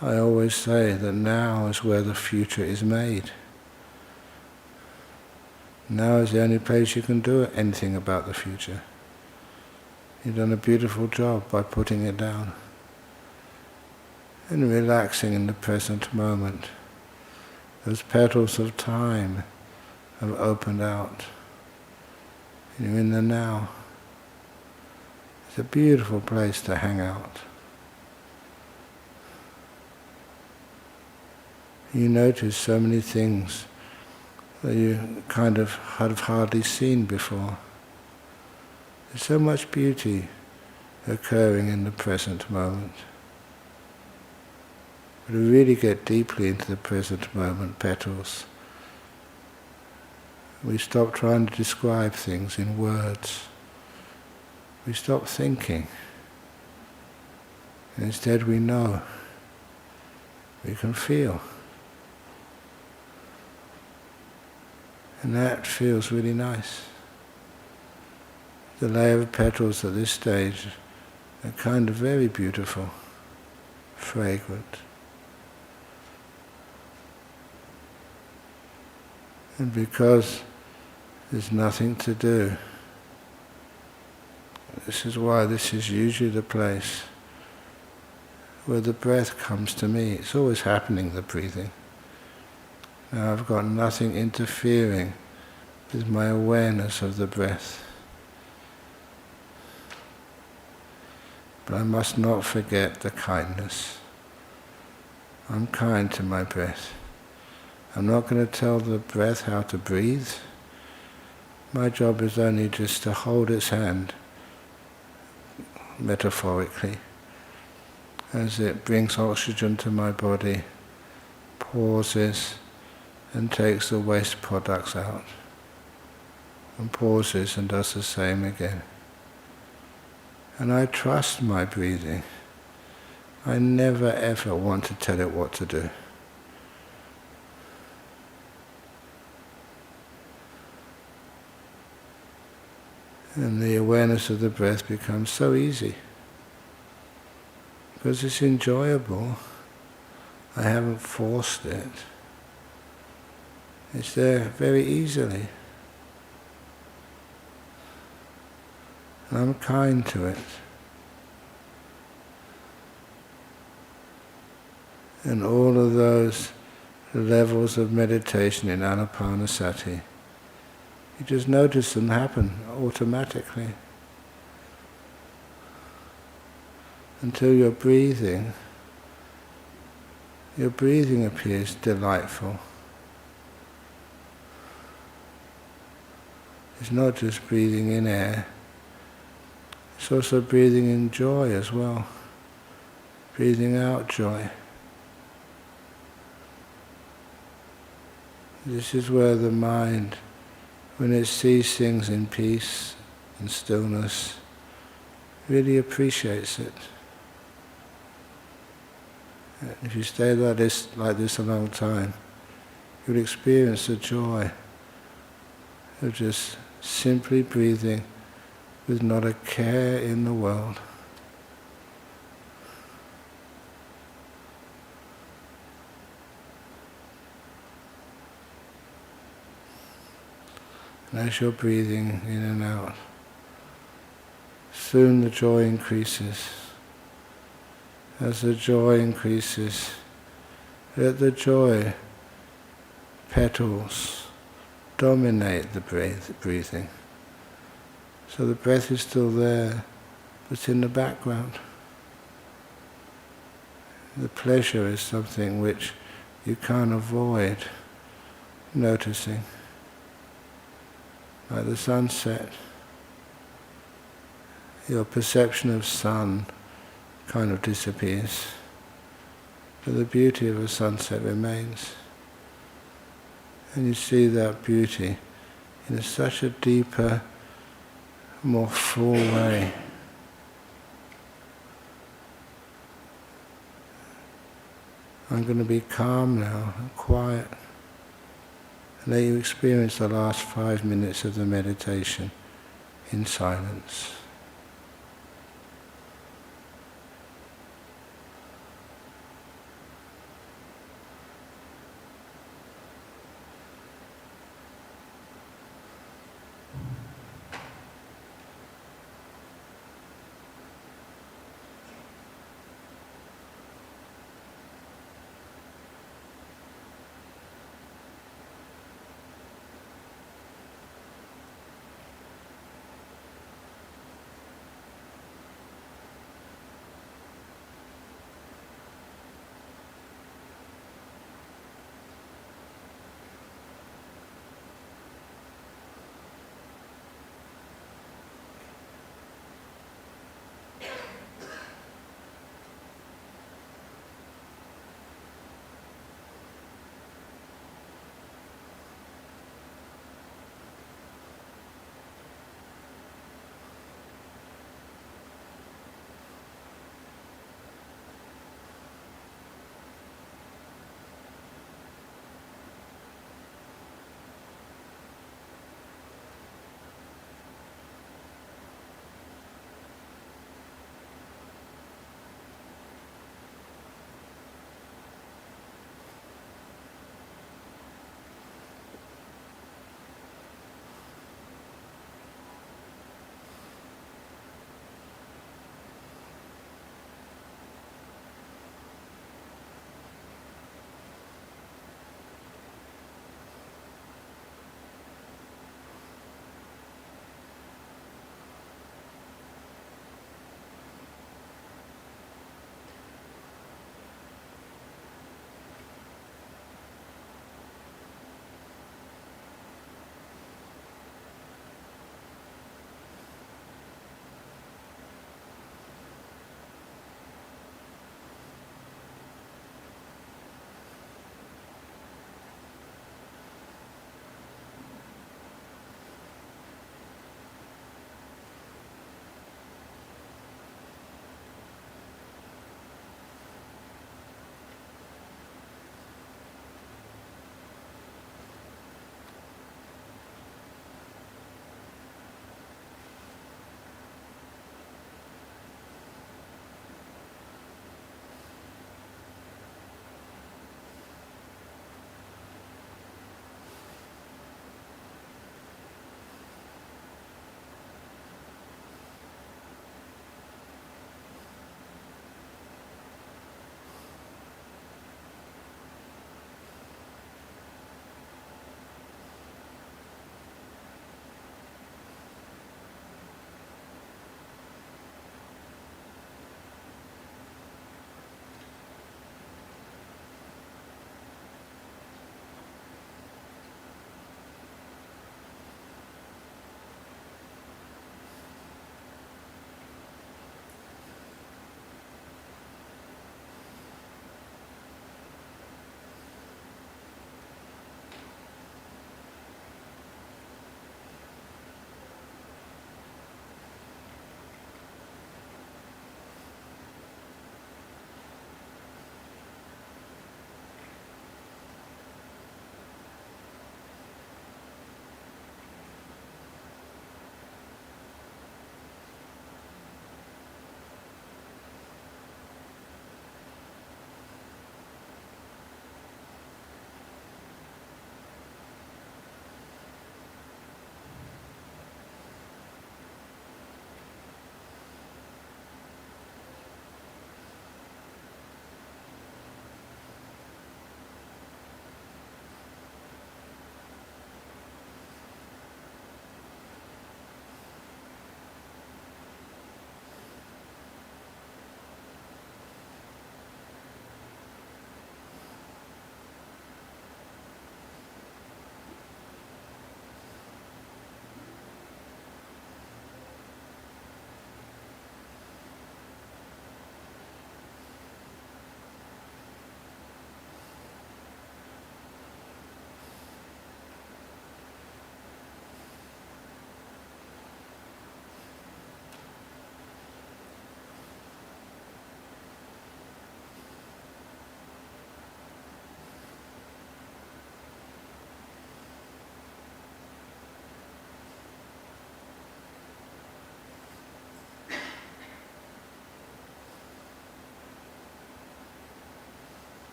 I always say that now is where the future is made. Now is the only place you can do anything about the future. You've done a beautiful job by putting it down and relaxing in the present moment. Those petals of time have opened out. You're in the now. It's a beautiful place to hang out. You notice so many things that you kind of have hardly seen before. There's so much beauty occurring in the present moment. But to really get deeply into the present moment, petals, we stop trying to describe things in words. We stop thinking. And instead we know. We can feel. And that feels really nice. the layer of petals at this stage are kind of very beautiful, fragrant. And because there's nothing to do, this is why this is usually the place where the breath comes to me. It's always happening, the breathing. Now I've got nothing interfering with my awareness of the breath. But I must not forget the kindness. I'm kind to my breath. I'm not going to tell the breath how to breathe. My job is only just to hold its hand, metaphorically, as it brings oxygen to my body, pauses, and takes the waste products out, and pauses and does the same again. And I trust my breathing. I never ever want to tell it what to do. And the awareness of the breath becomes so easy. Because it's enjoyable. I haven't forced it. It's there very easily. And I'm kind to it. And all of those levels of meditation in Anapanasati, you just notice them happen automatically. Until your breathing appears delightful. It's not just breathing in air, it's also breathing in joy as well. Breathing out joy. This is where the mind, when it sees things in peace and stillness, really appreciates it. If you stay like this a long time, you'll experience the joy of just simply breathing with not a care in the world. And as you're breathing in and out, soon the joy increases. As the joy increases, let the joy petals dominate the breathing. So the breath is still there, but it's in the background. The pleasure is something which you can't avoid noticing. Like the sunset, your perception of sun kind of disappears, but the beauty of a sunset remains. And you see that beauty in such a deeper, more full way. I'm going to be calm now, quiet, and let you experience the last 5 minutes of the meditation in silence.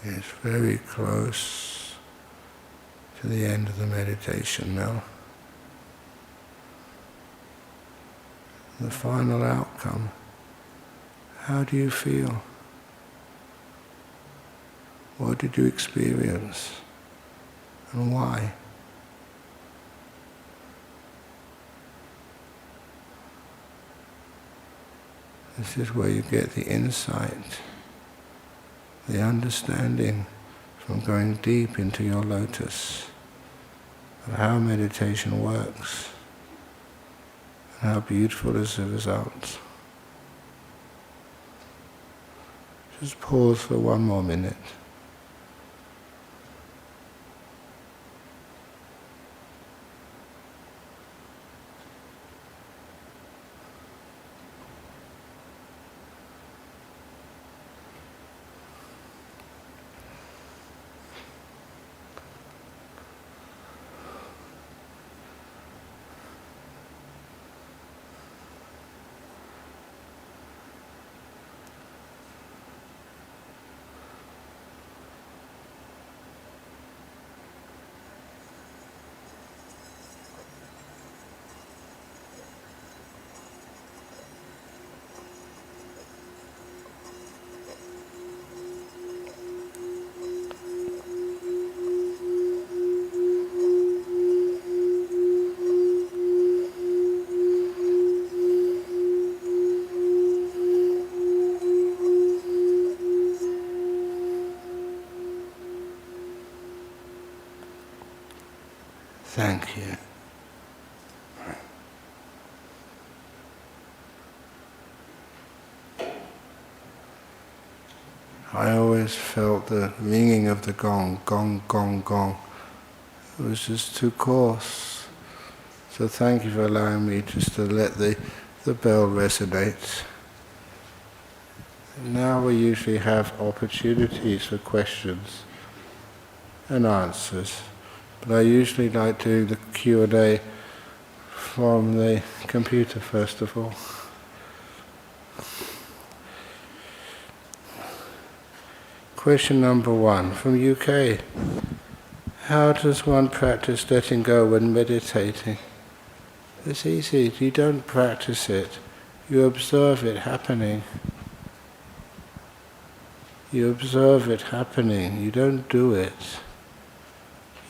It's very close to the end of the meditation now. The final outcome. How do you feel? What did you experience? And why? This is where you get the insight, the understanding from going deep into your lotus of how meditation works and how beautiful is the result. Just pause for one more minute. Thank you. I always felt the ringing of the gong, gong, gong, gong. It was just too coarse. So thank you for allowing me just to let the bell resonate. Now we usually have opportunities for questions and answers. But I usually like doing the Q&A from the computer first of all. Question number 1 from UK. How does one practice letting go when meditating? It's easy. You don't practice it. You observe it happening. You observe it happening. You don't do it.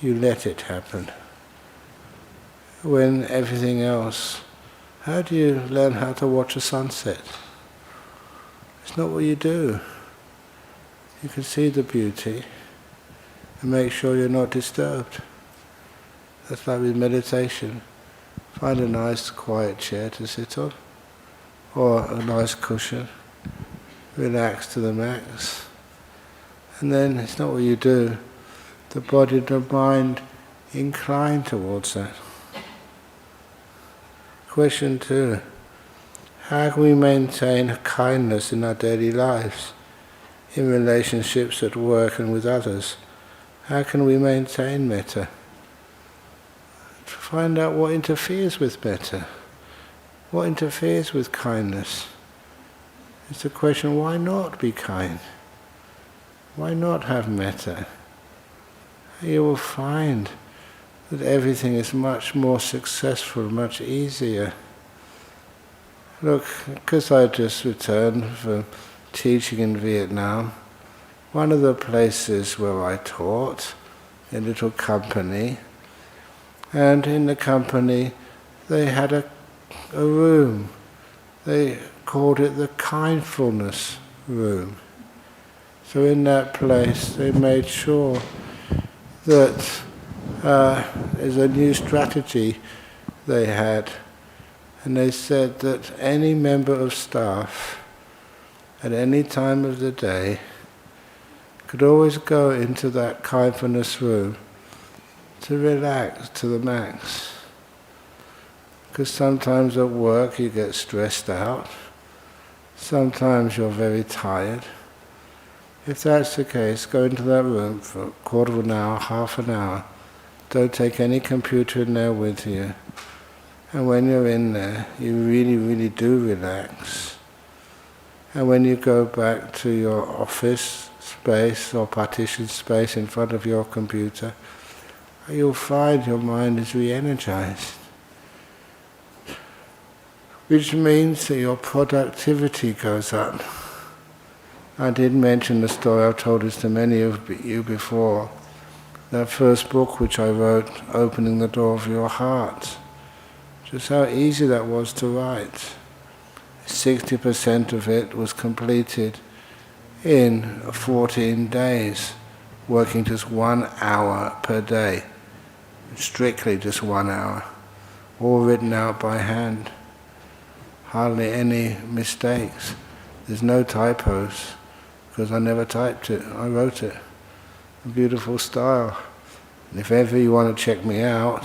You let it happen. When everything else, how do you learn how to watch a sunset? It's not what you do. You can see the beauty and make sure you're not disturbed. That's like with meditation. Find a nice quiet chair to sit on, or a nice cushion. Relax to the max. And then it's not what you do. The body and the mind incline towards that. Question 2. How can we maintain kindness in our daily lives, in relationships at work and with others? How can we maintain metta? Find out what interferes with metta. What interferes with kindness? It's the question, why not be kind? Why not have metta? You will find that everything is much more successful, much easier. Look, because I just returned from teaching in Vietnam, one of the places where I taught, a little company, and in the company they had a room. They called it the kindfulness room. So in that place they made sure that is a new strategy they had, and they said that any member of staff at any time of the day could always go into that kindness room to relax to the max. Because sometimes at work you get stressed out, sometimes you're very tired. If that's the case, go into that room for a quarter of an hour, half an hour. Don't take any computer in there with you. And when you're in there, you really, really do relax. And when you go back to your office, space or partition space in front of your computer, you'll find your mind is re-energized. Which means that your productivity goes up. I did mention the story, I've told this to many of you before, that first book which I wrote, Opening the Door of Your Heart. Just how easy that was to write. 60% of it was completed in 14 days, working just 1 hour per day. Strictly just 1 hour. All written out by hand. Hardly any mistakes. There's no typos, because I never typed it, I wrote it. A beautiful style. And if ever you want to check me out,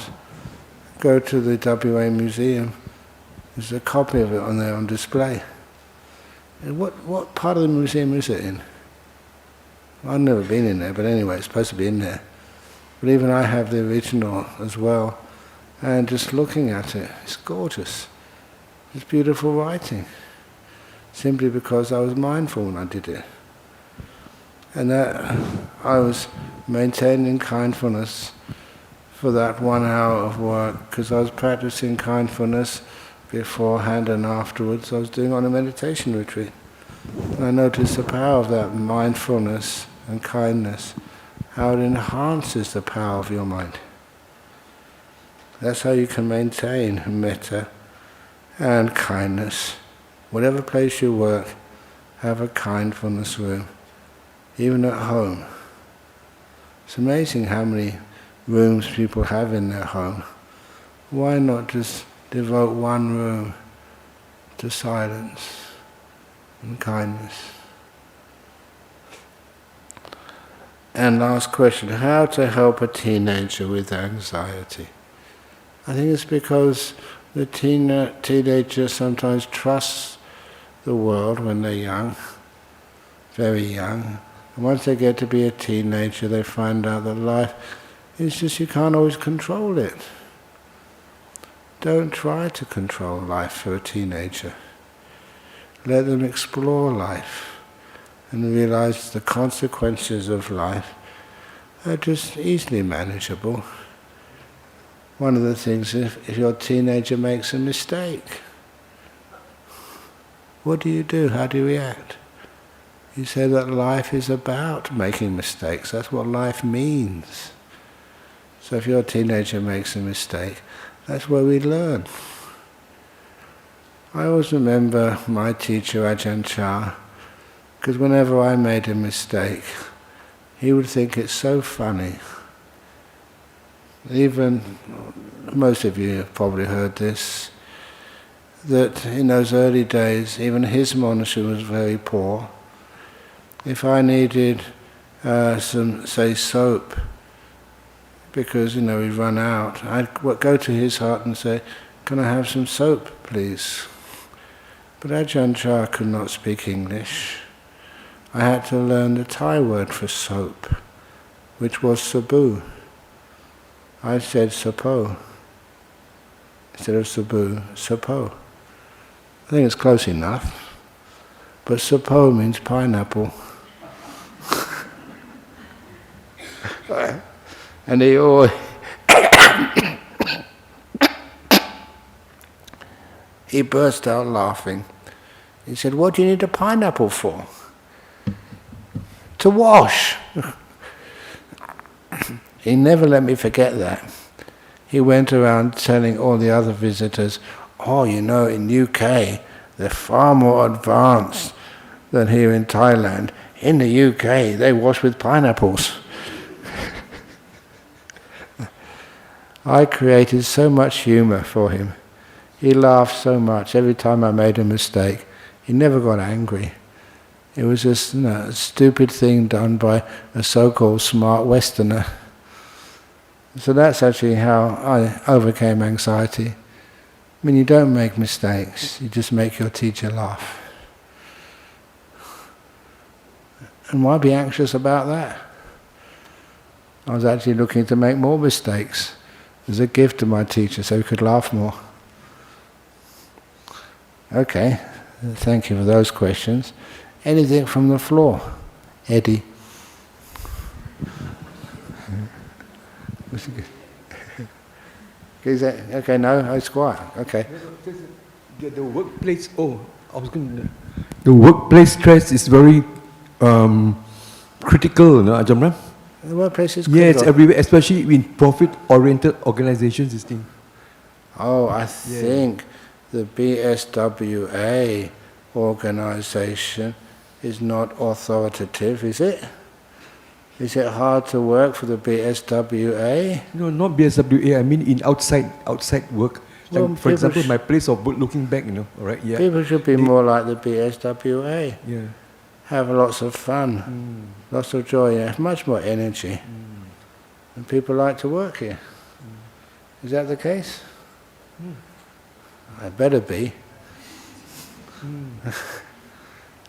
go to the WA Museum. There's a copy of it on there on display. And what part of the museum is it in? I've never been in there, but anyway, it's supposed to be in there. But even I have the original as well. And just looking at it, it's gorgeous. It's beautiful writing. Simply because I was mindful when I did it. And that I was maintaining kindfulness for that 1 hour of work, because I was practicing kindfulness beforehand and afterwards. I was doing it on a meditation retreat. And I noticed the power of that mindfulness and kindness, how it enhances the power of your mind. That's how you can maintain metta and kindness. Whatever place you work, have a kindfulness room, even at home. It's amazing how many rooms people have in their home. Why not just devote one room to silence and kindness? And last question, how to help a teenager with anxiety? I think it's because the teenager sometimes trusts the world when they're young, very young. And once they get to be a teenager, they find out that life is just, you can't always control it. Don't try to control life for a teenager. Let them explore life and realize the consequences of life are just easily manageable. One of the things is, if your teenager makes a mistake, what do you do? How do you react? You say that life is about making mistakes. That's what life means. So if your teenager makes a mistake, that's where we learn. I always remember my teacher, Ajahn Brahm, because whenever I made a mistake, he would think it's so funny. Even, most of you have probably heard this, that in those early days, even his monastery was very poor. If I needed some, say, soap, because, we'd run out, I'd go to his hut and say, "Can I have some soap, please?" But Ajahn Brahm could not speak English. I had to learn the Thai word for soap, which was sabu. I said sapo. Instead of sabu, sapo. I think it's close enough. But sapo means pineapple. And he always he burst out laughing. He said, "What do you need a pineapple for?" "To wash." He never let me forget that. He went around telling all the other visitors, "Oh, in UK, they're far more advanced than here in Thailand. In the UK, they wash with pineapples." I created so much humour for him. He laughed so much every time I made a mistake. He never got angry. It was just a stupid thing done by a so-called smart Westerner. So that's actually how I overcame anxiety. You don't make mistakes, you just make your teacher laugh. And why be anxious about that? I was actually looking to make more mistakes as a gift to my teacher so he could laugh more. Okay, thank you for those questions. Anything from the floor? Eddie? Okay, no, it's quiet. Okay. The workplace. The workplace stress is very critical, no, Ajahn Brahm? The workplace is critical. Yeah, it's critical. everywhere, especially in profit-oriented organizations. This thing. Oh, I think the BSWA organization is not authoritative, is it? Is it hard to work for the BSWA? No, not BSWA. I mean in outside work. Well, Like, for example, my place of work, looking back, all right, yeah. People should be more like the BSWA. Yeah. Have lots of fun, lots of joy, much more energy. And people like to work here. Is that the case? I better be.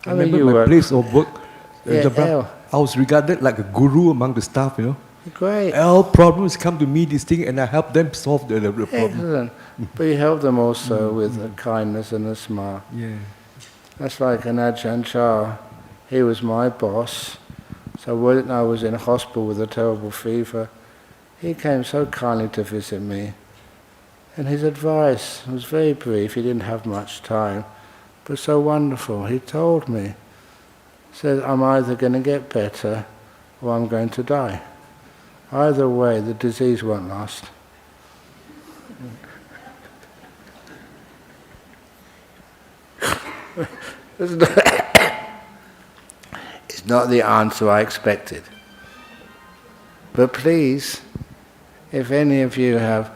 I remember my place of work, I was regarded like a guru among the staff, Great. All problems come to me, this thing, and I help them solve the problem. Excellent. But you help them also with a kindness and a smile. Yeah. That's like an Ajahn Chah. He was my boss. So when I was in hospital with a terrible fever, he came so kindly to visit me. And his advice was very brief. He didn't have much time, but so wonderful. He told me, he said, I'm either going to get better or I'm going to die. Either way, the disease won't last. It's not the answer I expected. But please, if any of you have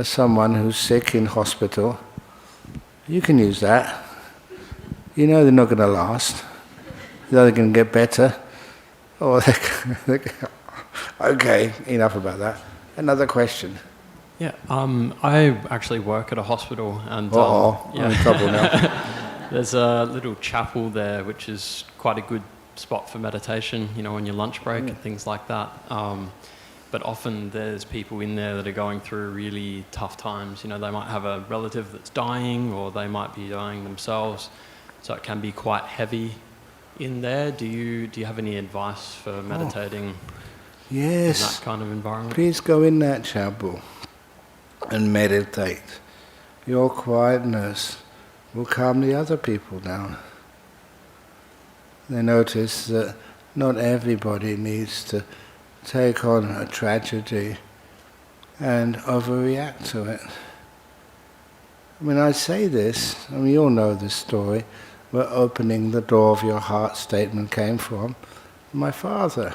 someone who's sick in hospital, you can use that. You know they're not going to last. They're either going to get better, or okay, enough about that. Another question. Yeah, I actually work at a hospital, and I'm in trouble now. There's a little chapel there, which is quite a good spot for meditation, on your lunch break and things like that. But often there's people in there that are going through really tough times. They might have a relative that's dying, or they might be dying themselves. So it can be quite heavy in there. Do you have any advice for meditating in that kind of environment? Please go in that chapel and meditate. Your quietness will calm the other people down. They notice that not everybody needs to take on a tragedy and overreact to it. I mean, I say this, you all know this story, where opening the door of your heart statement came from my father.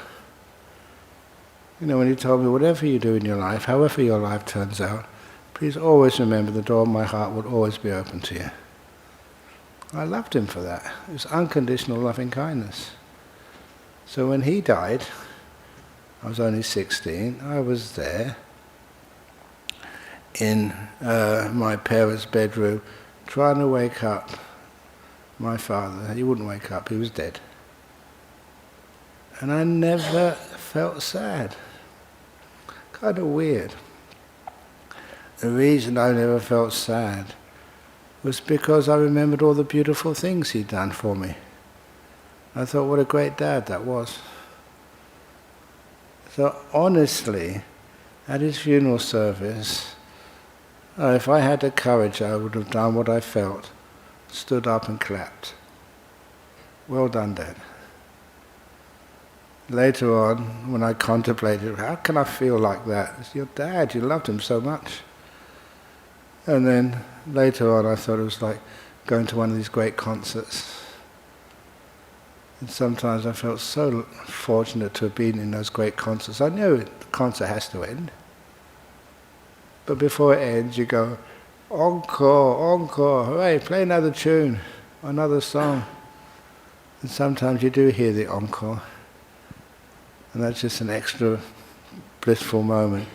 When he told me, whatever you do in your life, however your life turns out, please always remember the door of my heart will always be open to you. I loved him for that. It was unconditional loving kindness. So when he died, I was only 16, I was there in my parents' bedroom trying to wake up my father. He wouldn't wake up, he was dead. And I never felt sad. Kind of weird. The reason I never felt sad was because I remembered all the beautiful things he'd done for me. I thought, what a great dad that was. So honestly, at his funeral service, if I had the courage, I would have done what I felt, stood up and clapped. Well done, Dad. Later on, when I contemplated, how can I feel like that? It's your dad, you loved him so much. And then later on I thought it was like going to one of these great concerts. And sometimes I felt so fortunate to have been in those great concerts. I know the concert has to end. But before it ends you go, encore, encore, hooray, play another tune, another song. And sometimes you do hear the encore. And that's just an extra blissful moment.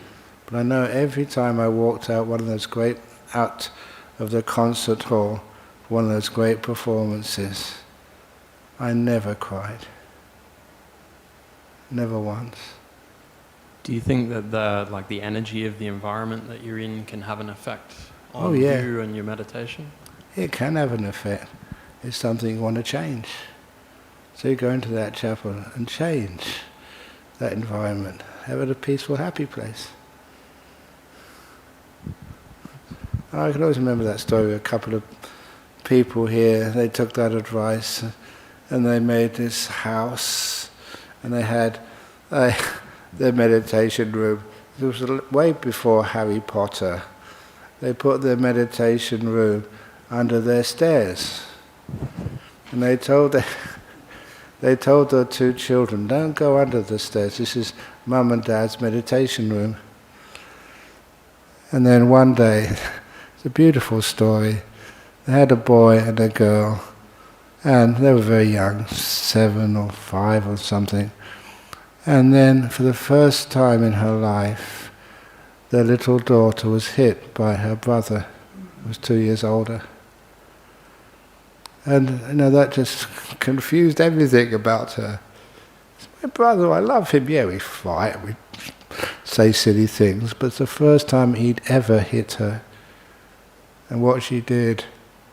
But I know every time I walked out out of the concert hall, one of those great performances, I never cried. Never once. Do you think that the energy of the environment that you're in can have an effect on you and your meditation? It can have an effect. It's something you want to change. So you go into that chapel and change that environment. Have it a peaceful, happy place. I can always remember that story. A couple of people here, they took that advice and they made this house, and they had their meditation room. It was way before Harry Potter. They put their meditation room under their stairs, and they told their two children, "Don't go under the stairs. This is Mum and Dad's meditation room." And then one day, it's a beautiful story. They had a boy and a girl, and they were very young, 7 or 5 or something. And then, for the first time in her life, their little daughter was hit by her brother, who was 2 years older. And that just confused everything about her. My brother, I love him. Yeah, we fight, we say silly things, but it's the first time he'd ever hit her. And what she did,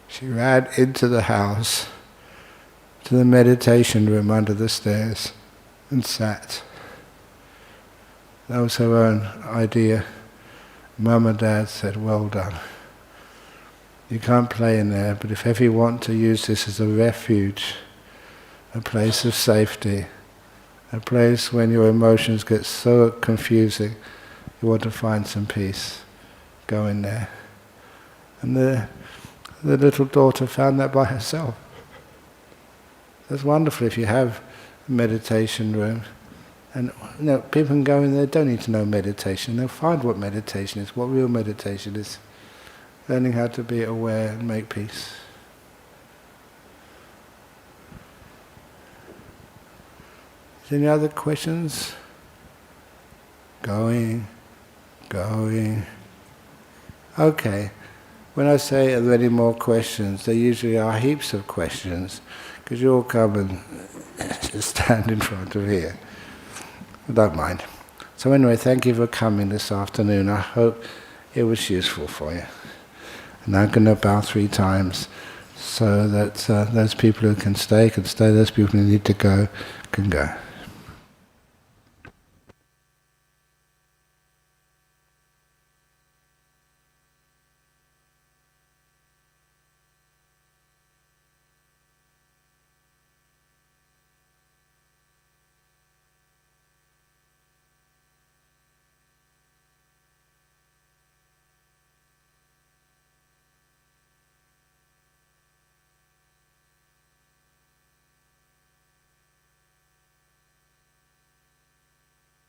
she ran into the house, to the meditation room under the stairs, and sat. That was her own idea. Mum and Dad said, "Well done. You can't play in there, but if ever you want to use this as a refuge, a place of safety, a place when your emotions get so confusing, you want to find some peace, go in there." And the little daughter found that by herself. That's wonderful if you have a meditation room. And people can go in there, don't need to know meditation. They'll find what meditation is, what real meditation is. Learning how to be aware and make peace. Any other questions? Going. Okay. When I say, are there any more questions, there usually are heaps of questions, because you all come and stand in front of here. I don't mind. So anyway, thank you for coming this afternoon. I hope it was useful for you. And I'm going to bow 3 times so that those people who can stay, those people who need to go, can go.